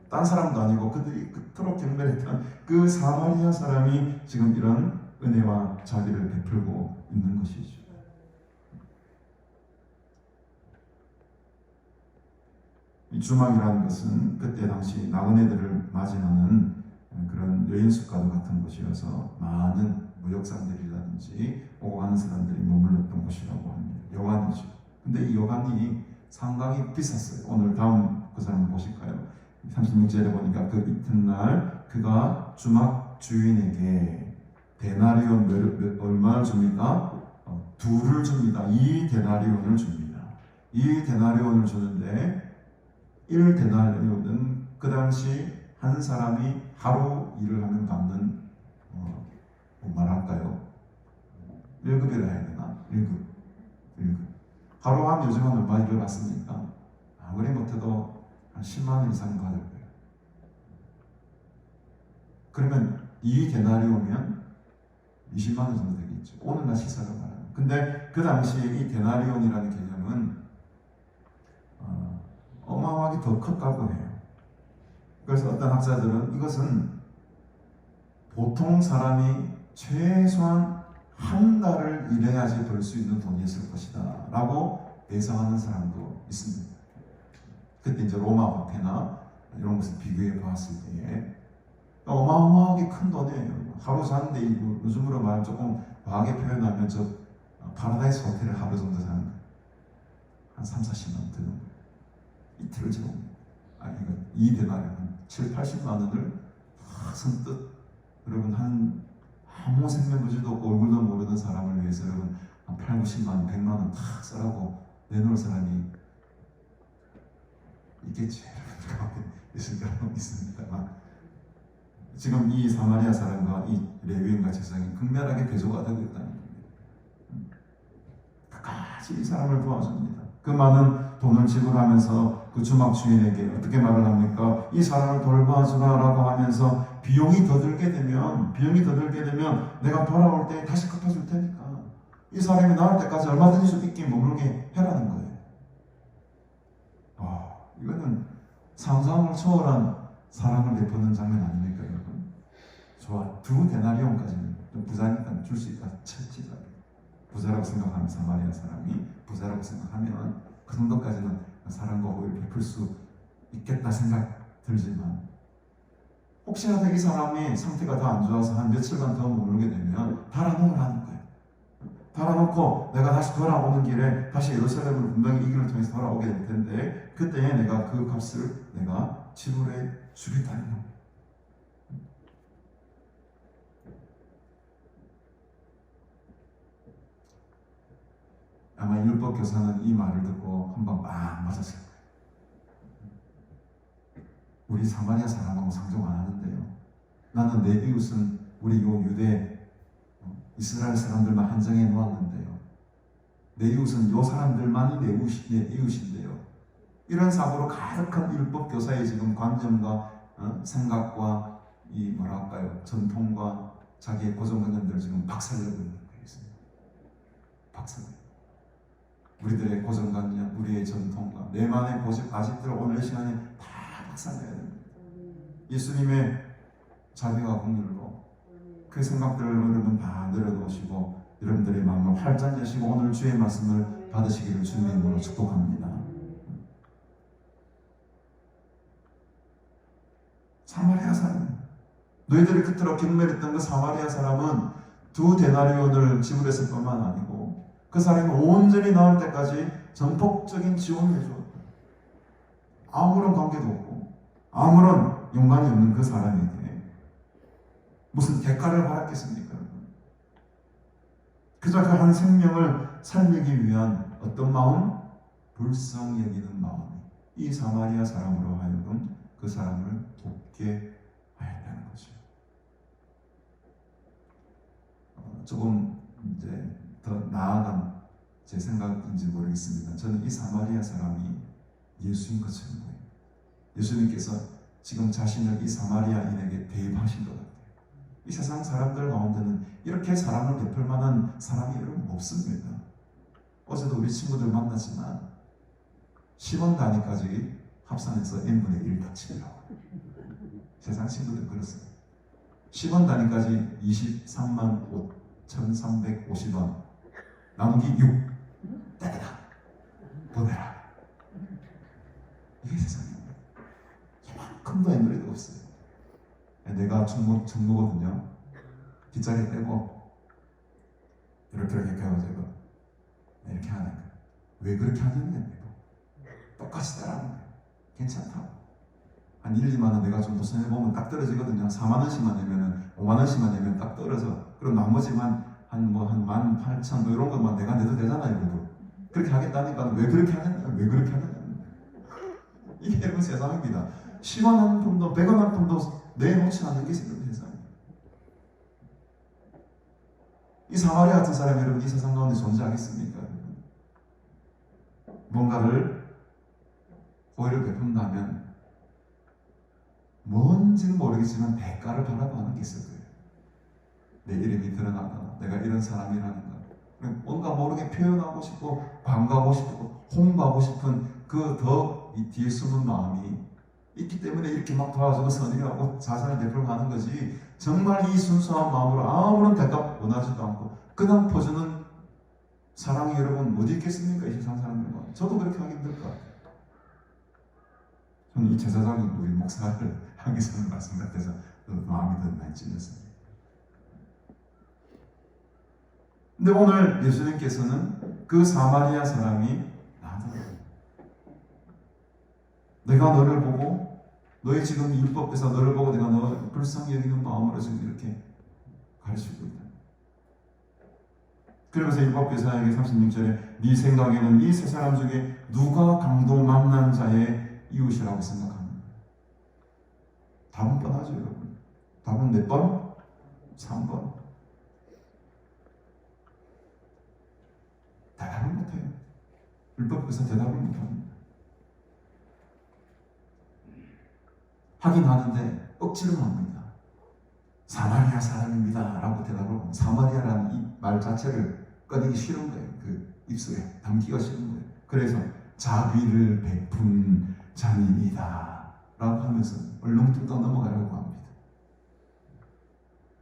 딴 사람도 아니고 그들이 그토록 경배했던 그 사마리아 사람이 지금 이런 은혜와 자비를 베풀고 있는 것이죠. 이 주막이라는 것은 그때 당시 나그네들을 맞이하는 그런 여인숙과도 같은 곳이어서 많은 무역상들이라든지 오고 가는 사람들이 머물렀던 곳이라고 합니다. 여관이죠. 근데 이 여관이 상당히 비쌌어요. 오늘 다음 그 사람 보실까요? 36절에 보니까 그 이튿날 그가 주막 주인에게 데나리온 얼마를 줍니까? 2를 줍니다. 2데나리온을 줍니다. 2데나리온을 주는데 1데나리온은 그 당시 한 사람이 하루 일을 하면 받는 말할까요? 1급이라 해야 되나? 1급. 하루 한 요즘 한 얼마 일을 받습니까? 아무리 못해도 한 10만 원 이상 받을 거예요. 그러면 이 데나리온이면 20만 원 정도 되겠죠. 오늘날 시세로 말하면. 근데 그 당시에 이 데나리온이라는 개념은 어마어마하게 더 컸다고 해요. 그래서 어떤 학자들은 이것은 보통 사람이 최소한 한 달을 일해야지 벌 수 있는 돈이었을 것이다 라고 예상하는 사람도 있습니다. 그때 이제 로마 화폐나 이런 것을 비교해 보았을 때에 어마어마하게 큰 돈이에요. 하루 사는데 요즘으로 말하면 조금 과하게 표현하면 저 파라다이스 호텔을 하루 정도 사는 거예요. 한 3-40만 원 드는 거예요. 이틀을 지납니다. 이거 2데나리온 한 7-80만 원을 선뜻 여러분 아무 생면부지도 없고 얼굴도 모르는 사람을 위해서 여러분 한 8-90만 원, 100만 원 탁 써라고 내놓을 사람이 있겠지. 있을 거라고 있습니다만 지금 이 사마리아 사람과 이 레위인과 제사장이 극렬하게 대조가 되고 있다는 겁니다. 끝까지 이 사람을 도와줍니다. 그 많은 돈을 지불하면서 그 주막 주인에게 어떻게 말을 합니까? 이 사람을 돌봐주라라고 하면서 비용이 더 들게 되면 내가 돌아올 때 다시 갚아줄 테니까 이 사람이 나올 때까지 얼마든지 좀 있게 머물게 해라는 거예요. 이거는 상상을 초월한 사랑을 베푸는 장면 아닙니까, 여러분? 좋아, 2데나리온까지는 좀 부자니까 줄 수 있다. 철치자. 부자라고 생각하는 사마리아 사람이 부자라고 생각하면 그 정도까지는 사랑과 호의를 베풀 수 있겠다 생각 들지만 혹시라도 이 사람이 상태가 더 안 좋아서 한 며칠만 더 머물게 되면 달아놓으라는 거예요. 달아놓고 내가 다시 돌아오는 길에 다시 예루살렘으로 분명히 이 길을 통해서 돌아오게 될 텐데 그때에 내가 그 값을 내가 지불해 주겠다는 겁니다. 아마 율법 교사는 이 말을 듣고 한 방 빵 맞았을 거예요. 우리 사마리아 사람하고 상종 안 하는데요. 나는 내 이웃은 우리 요 유대 이스라엘 사람들만 한정해 놓았는데요. 내 이웃은 요 사람들만이 내 이웃인데요. 이런 사고로 가득한 율법 교사의 지금 관념과 생각과 이 뭐랄까요 전통과 자기의 고정관념들을 지금 박살내고 있는 거예요. 박살내. 우리들의 고정관념, 우리의 전통과 내만의 아직들 오늘 시간에 다 박살내야 됩니다. 예수님의 자비와 공률로 그 생각들을 여러분 다 내려놓으시고 여러분들의 마음을 활짝 여시고 오늘 주의 말씀을 받으시기를 주님의 이름으로 축복합니다. 사마리아 사람, 너희들이 그토록 경멸했던 그 사마리아 사람은 2데나리온을 지불했을 뿐만 아니고 그 사람이 온전히 나올 때까지 전폭적인 지원을 해주었다. 아무런 관계도 없고 아무런 연관이 없는 그 사람에게 무슨 대가를 바랐겠습니까? 그저 그 한 생명을 살리기 위한 어떤 마음? 불쌍히 여기는 마음이 이 사마리아 사람으로 하여금 그 사람을 돕게 하였다는 거죠. 조금 이제 더 나아간 제 생각인지 모르겠습니다. 저는 이 사마리아 사람이 예수인 것처럼 보여요. 예수님께서 지금 자신을 이 사마리아인에게 대입하신 것 같아요. 이 세상 사람들 가운데는 이렇게 사랑을 베풀 만한 사람이 여러분 없습니다. 어제도 우리 친구들 만났지만 10원 단위까지 합산해서 n분의 1 다 치려고. 세상 친구들 그렇습니다. 10원 단위까지 23만 5,350원 나누기 6 떼라 보내라. 이게 세상입니다. 이만큼도 에너지도 없어요. 내가 중고거든요. 뒷자리 떼고 이렇게 해가지고 이렇게 하는 거예요. 왜 그렇게 하냐면 똑같이 따라하는 거예요. 괜찮다고. 한 1, 2만 원 내가 좀 더 손해보면 딱 떨어지거든요. 4만 원씩만 내면 5만 원씩만 내면 딱 떨어져. 그럼 나머지만 한 18,000 뭐 이런 것만 내가 내도 되잖아요. 그래도. 그렇게 하겠다니까 왜 그렇게 하느냐? 왜 그렇게 하느냐? 이게 여러분 세상입니다. 10원 한 푼도 100원 한 푼도 내놓지 않는 게 지금 세상입니다. 이 사마리아 같은 사람이 여러분 이 세상 가운데 존재하겠습니까? 뭔가를 호의를 베푼다면 뭔지는 모르겠지만 대가를 바라고 하는 게 있을 거예요. 내 이름이 드러나거나 내가 이런 사람이라는 것, 뭔가 모르게 표현하고 싶고 광고하고 싶고 홍보하고 싶은 그 더 뒤에 숨은 마음이 있기 때문에 이렇게 막 도와주고 선의하고 자선을 베풀고 하는 거지, 정말 이 순수한 마음으로 아무런 대가 원하지도 않고 그냥 퍼주는 사랑이 여러분 어디 있겠습니까? 이 세상 사람들과. 저도 그렇게 하기 힘들 것 같아요. 저는 이 제사장인 우리 목사를 하기 전에 말씀 같아서 마음이 더 많이 찔렸습니다. 근데 오늘 예수님께서는 그 사마리아 사람이 나더라고요. 내가 너를 보고 너의 지금 율법에서 너를 보고 내가 너 불쌍히 여기는 마음으로 지금 이렇게 가르치고 있다. 그러면서 율법교사에게 36절에 네 생각에는 이 세 사람 중에 누가 강도 만난 자의 이웃이라고 생각합니다. 답은 뻔하죠 여러분. 답은 몇 번? 3번. 대답을 못해요. 율법교사 대답을 못합니다. 하긴 하는데 억지로 합니다. 사마리아 사람입니다 라고 대답을 합니다. 사마리아라는 이 말 자체를 꺼내기 싫은 거예요. 그 입술에 담기가 싫은 거예요. 그래서 자비를 베푼 자입니다 라고 하면서 얼렁뚱땅 넘어가려고 합니다.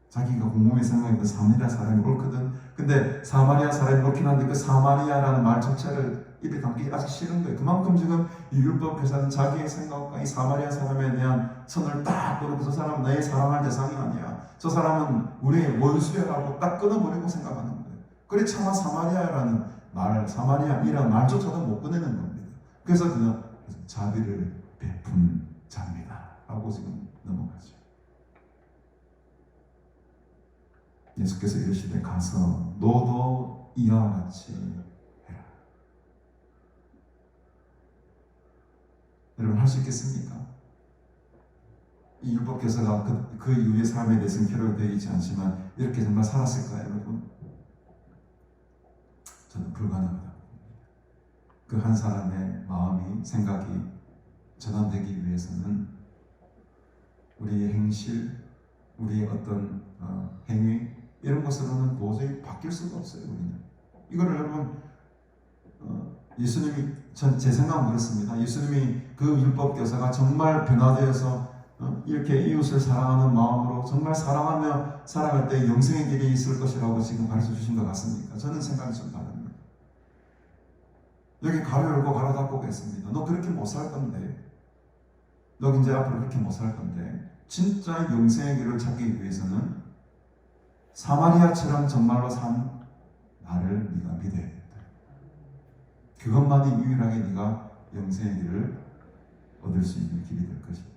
자기가 곰곰이 생각해도 사마리아 사람이 옳거든. 근데 사마리아 사람이 옳긴 한데 그 사마리아라는 말 자체를 입에 담기기 아주 싫은 거예요. 그만큼 지금 이 율법교사는 자기의 생각과 이 사마리아 사람에 대한 선을 딱 끊고 저 사람은 나의 사랑할 대상이 아니야. 저 사람은 우리의 원수야라고 딱 끊어버리고 생각하는 거예요. 그래 차마 사마리아라는 말, 사마리아이라는 말조차도 못 꺼내는 겁니다. 그래서 그냥 자비를 베푼 자입니다 라고 지금 넘어가죠. 예수께서 이르시되 가서 너도 이와 같이 해라. 여러분 할 수 있겠습니까? 이 율법교사가 그 이후의 삶에 대해서는 기록이 되어 있지 않지만 이렇게 정말 살았을까요 여러분? 저는 불가능하다. 그 한 사람의 마음이 생각이 전환되기 위해서는 우리의 행실, 우리의 어떤 행위 이런 것으로는 도저히 바뀔 수가 없어요. 우리는 이거를 여러분 예수님이 제 생각은 그렇습니다. 예수님이 그 율법교사가 정말 변화되어서 이렇게 이웃을 사랑하는 마음으로 정말 사랑하며 살아갈 때 영생의 길이 있을 것이라고 지금 가르쳐 주신 것 같습니까? 저는 생각이 좀 다릅니다. 여기 가로 열고 가로 닫고 했습니다. 너 그렇게 못 살 건데, 너 이제 앞으로 그렇게 못 살 건데, 진짜 영생의 길을 찾기 위해서는 사마리아처럼 정말로 산 나를 네가 믿어야 된다. 그것만이 유일하게 네가 영생의 길을 얻을 수 있는 길이 될 것이다.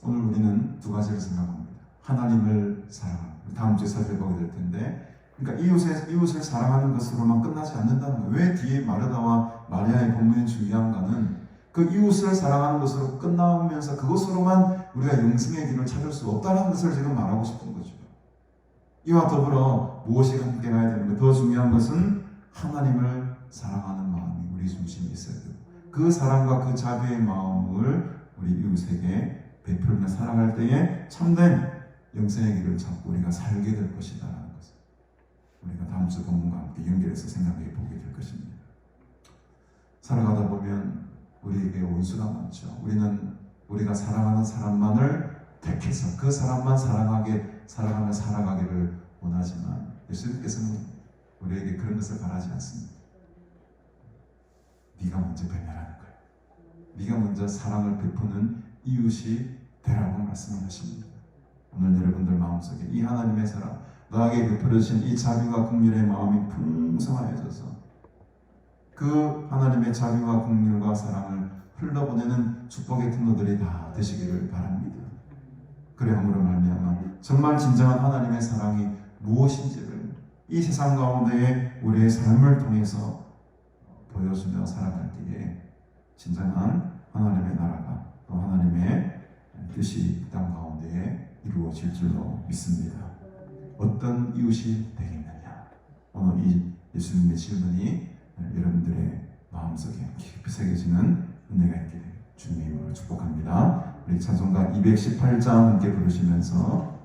오늘 우리는 두 가지를 생각합니다. 하나님을 사랑합니다. 다음 주에 살펴보게 될 텐데, 그러니까 이웃을 사랑하는 것으로만 끝나지 않는다는 거예요. 왜 뒤에 마르다와 마리아의 본문이 중요한가는 그 이웃을 사랑하는 것으로 끝나면서 그것으로만 우리가 영생의 길을 찾을 수 없다는 것을 지금 말하고 싶은 거죠. 이와 더불어 무엇이 함께 가야 되는가? 더 중요한 것은 하나님을 사랑하는 마음이 우리 중심에 있어야 되고, 그 사랑과 그 자비의 마음을 우리 이웃에게 베풀며 살아갈 때에 참된 영생의 길을 찾고 우리가 살게 될 것이다라는 것을 우리가 다음 주 본문과 함께 연결해서 생각해 보게 될 것입니다. 살아가다 보면 우리에게 원수가 많죠. 우리가 사랑하는 사람만을 택해서 그 사람만 사랑하며 살아가기를 원하지만 예수님께서는 우리에게 그런 것을 바라지 않습니다. 네가 먼저 배멸하는 거예요. 네가 먼저 사랑을 베푸는 이웃이 되라고 말씀을 하십니다. 오늘 여러분들 마음속에 이 하나님의 사랑, 너에게 베풀어진 이 자비와 긍휼의 마음이 풍성하여져서 그 하나님의 자비와 긍휼과 사랑을 흘러보내는 축복의 통로들이 다 되시기를 바랍니다. 그래함으로 말미암아 정말 진정한 하나님의 사랑이 무엇인지를 이 세상 가운데에 우리의 삶을 통해서 보여주며 살아갈 때에 진정한 하나님의 나라가 또 하나님의 뜻이 땅 가운데에 이루어질 줄로 믿습니다. 어떤 이웃이 되겠느냐? 오늘 이 예수님의 질문이 여러분들의 마음속에 깊이 새겨지는 은혜가 있게 되길 주님의 이름으로 축복합니다. 우리 찬송가 218장 함께 부르시면서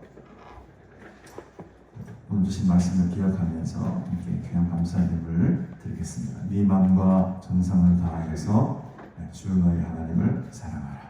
오늘 주신 말씀을 기억하면서 함께 귀한 감사의 예물을 드리겠습니다. 네 마음과 정성을 다하여서 주 너희 하나님을 사랑하라.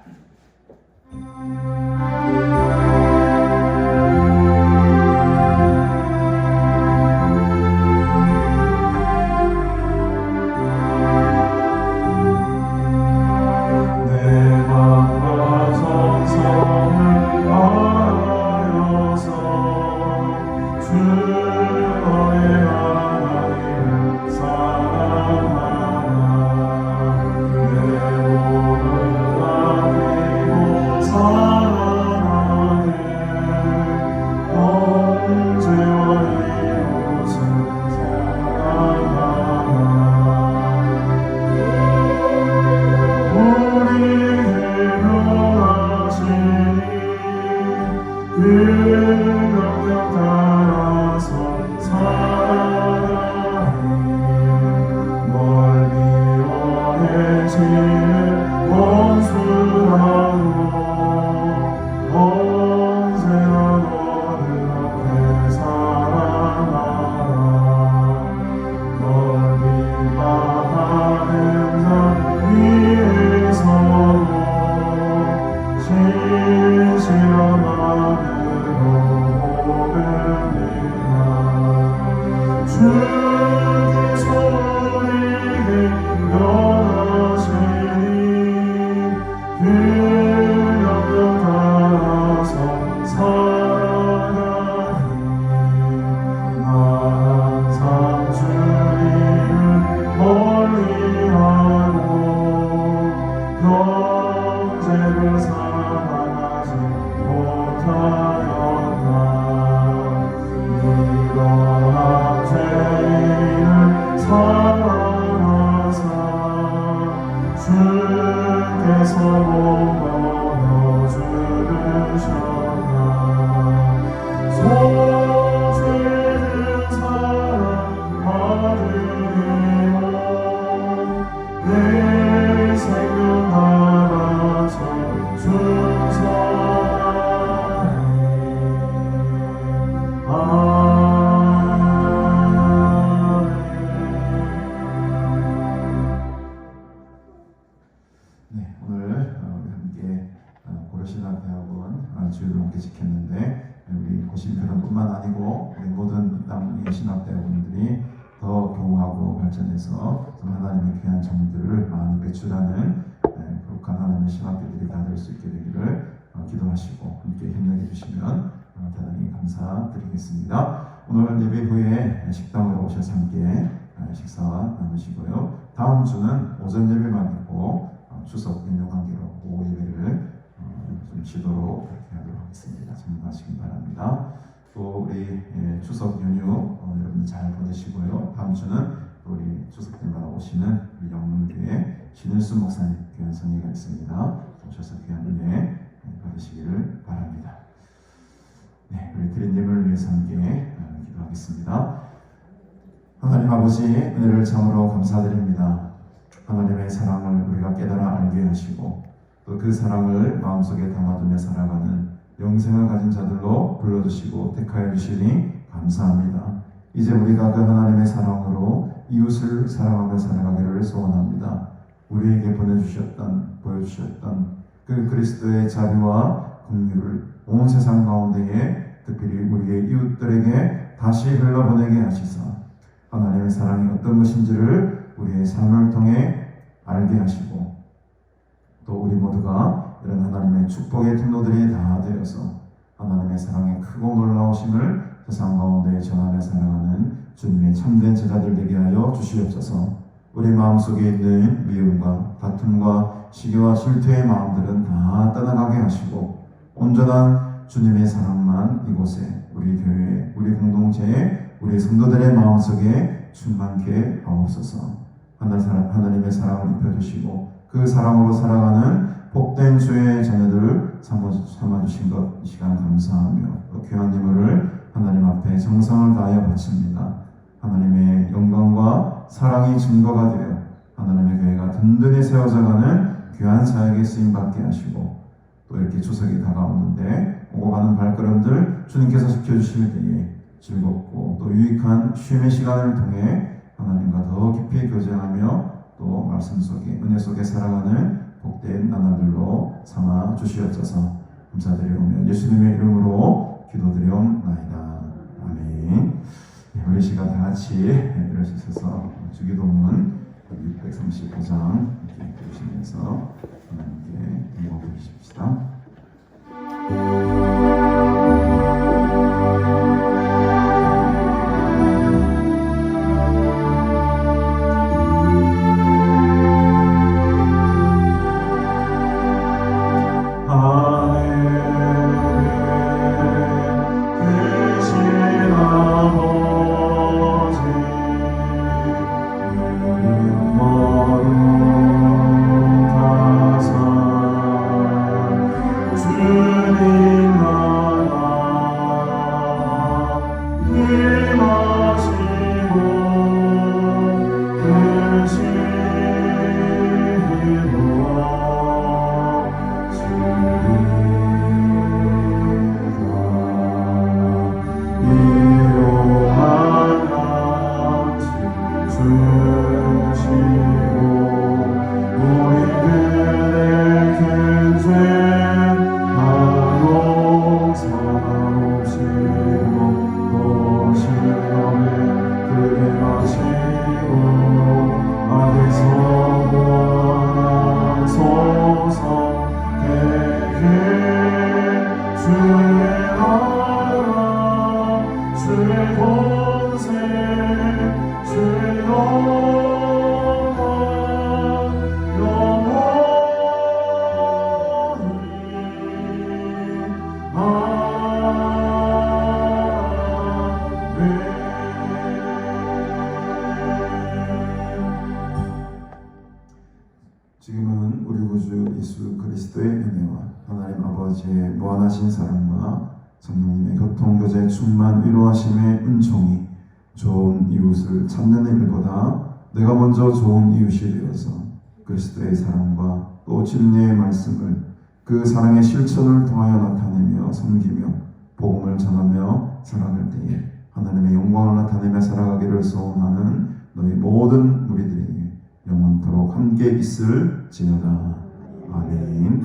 주일을 함께 지켰는데 우리 고신표론뿐만 아니고 우리 모든 땅의 신학대학원들이 더 교우하고 발전해서 하나님의 귀한 정들을 많이 배출하는 거룩한 하나님의 신학교들이 다 될 수 있게 되기를 기도하시고 함께 힘내게 주시면 대단히 감사드리겠습니다. 오늘 예배 후에 식당으로 오셔서 함께 식사 나누시고요. 다음 주는 오전 예배만 있고 추석 연휴 관계로 오후 예배를 좀 쉬도록 그렇게 하도록 하겠습니다. 참고하시기 바랍니다. 또 우리 추석 연휴 여러분 잘 보내시고요. 다음 주는 또 우리 추석 때마다 오시는 우리 영문교회 신일수 목사님 귀한 성회가 있습니다. 오셔서 귀한 은혜 받으시기를 바랍니다. 네, 우리 드린 예물을 위해서 함께 기도하겠습니다. 하나님 아버지 은혜를 참으로 감사드립니다. 하나님의 사랑을 우리가 깨달아 알게 하시고 또 그 사랑을 마음속에 담아두며 살아가는 영생을 가진 자들로 불러주시고 택하여 주시니 감사합니다. 이제 우리가 그 하나님의 사랑으로 이웃을 사랑하며 살아가기를 소원합니다. 우리에게 보여주셨던 그 그리스도의 자비와 긍휼을 온 세상 가운데에 특별히 우리의 이웃들에게 다시 흘러보내게 하시사 하나님의 사랑이 어떤 것인지를 우리의 삶을 통해 알게 하시고 또 우리 모두가 이런 하나님의 축복의 통로들이 다 되어서 하나님의 사랑의 크고 놀라우심을 세상 가운데 전하며 살아가는 주님의 참된 제자들 되게 하여 주시옵소서. 우리 마음속에 있는 미움과 다툼과 시기와 질투의 마음들은 다 떠나가게 하시고 온전한 주님의 사랑만 이곳에 우리 교회, 우리 공동체에 우리 성도들의 마음속에 충만케 하옵소서. 하나님의 사랑을 입혀주시고 그 사랑으로 살아가는 복된 주의 자녀들을 삼아주신 것 이 시간 감사하며 또 귀한 예물을 하나님 앞에 정성을 다하여 바칩니다. 하나님의 영광과 사랑이 증거가 되어 하나님의 교회가 든든히 세워져가는 귀한 사역에 쓰임받게 하시고 또 이렇게 추석이 다가오는데 오고 가는 발걸음들 주님께서 지켜주실 때에 즐겁고 또 유익한 쉼의 시간을 통해 하나님과 더 깊이 교제하며 또 말씀 속에 은혜 속에 살아가는 복된 나날들로 삼아 주시옵소서. 감사드리오며 예수님의 이름으로 기도드리옵나이다. 아멘. 우리 시간 다 같이 일어서셔서 주기도문 635장 함께 읽으시면서 하나님께 영광 드리십시다. 지금은 우리 구주 예수 그리스도의 은혜와 하나님 아버지의 무한하신 사랑과 성령님의 교통교제 충만 위로하심의 은총이 좋은 이웃을 찾는 일보다 내가 먼저 좋은 이웃이 되어서 그리스도의 사랑과 또 진리의 말씀을 그 사랑의 실천을 통하여 나타내며 섬기며 복음을 전하며 살아갈 때에 하나님의 영광을 나타내며 살아가기를 소원하는 너희 모든 무리들에게 영원토록 함께 있을지어다. 아멘.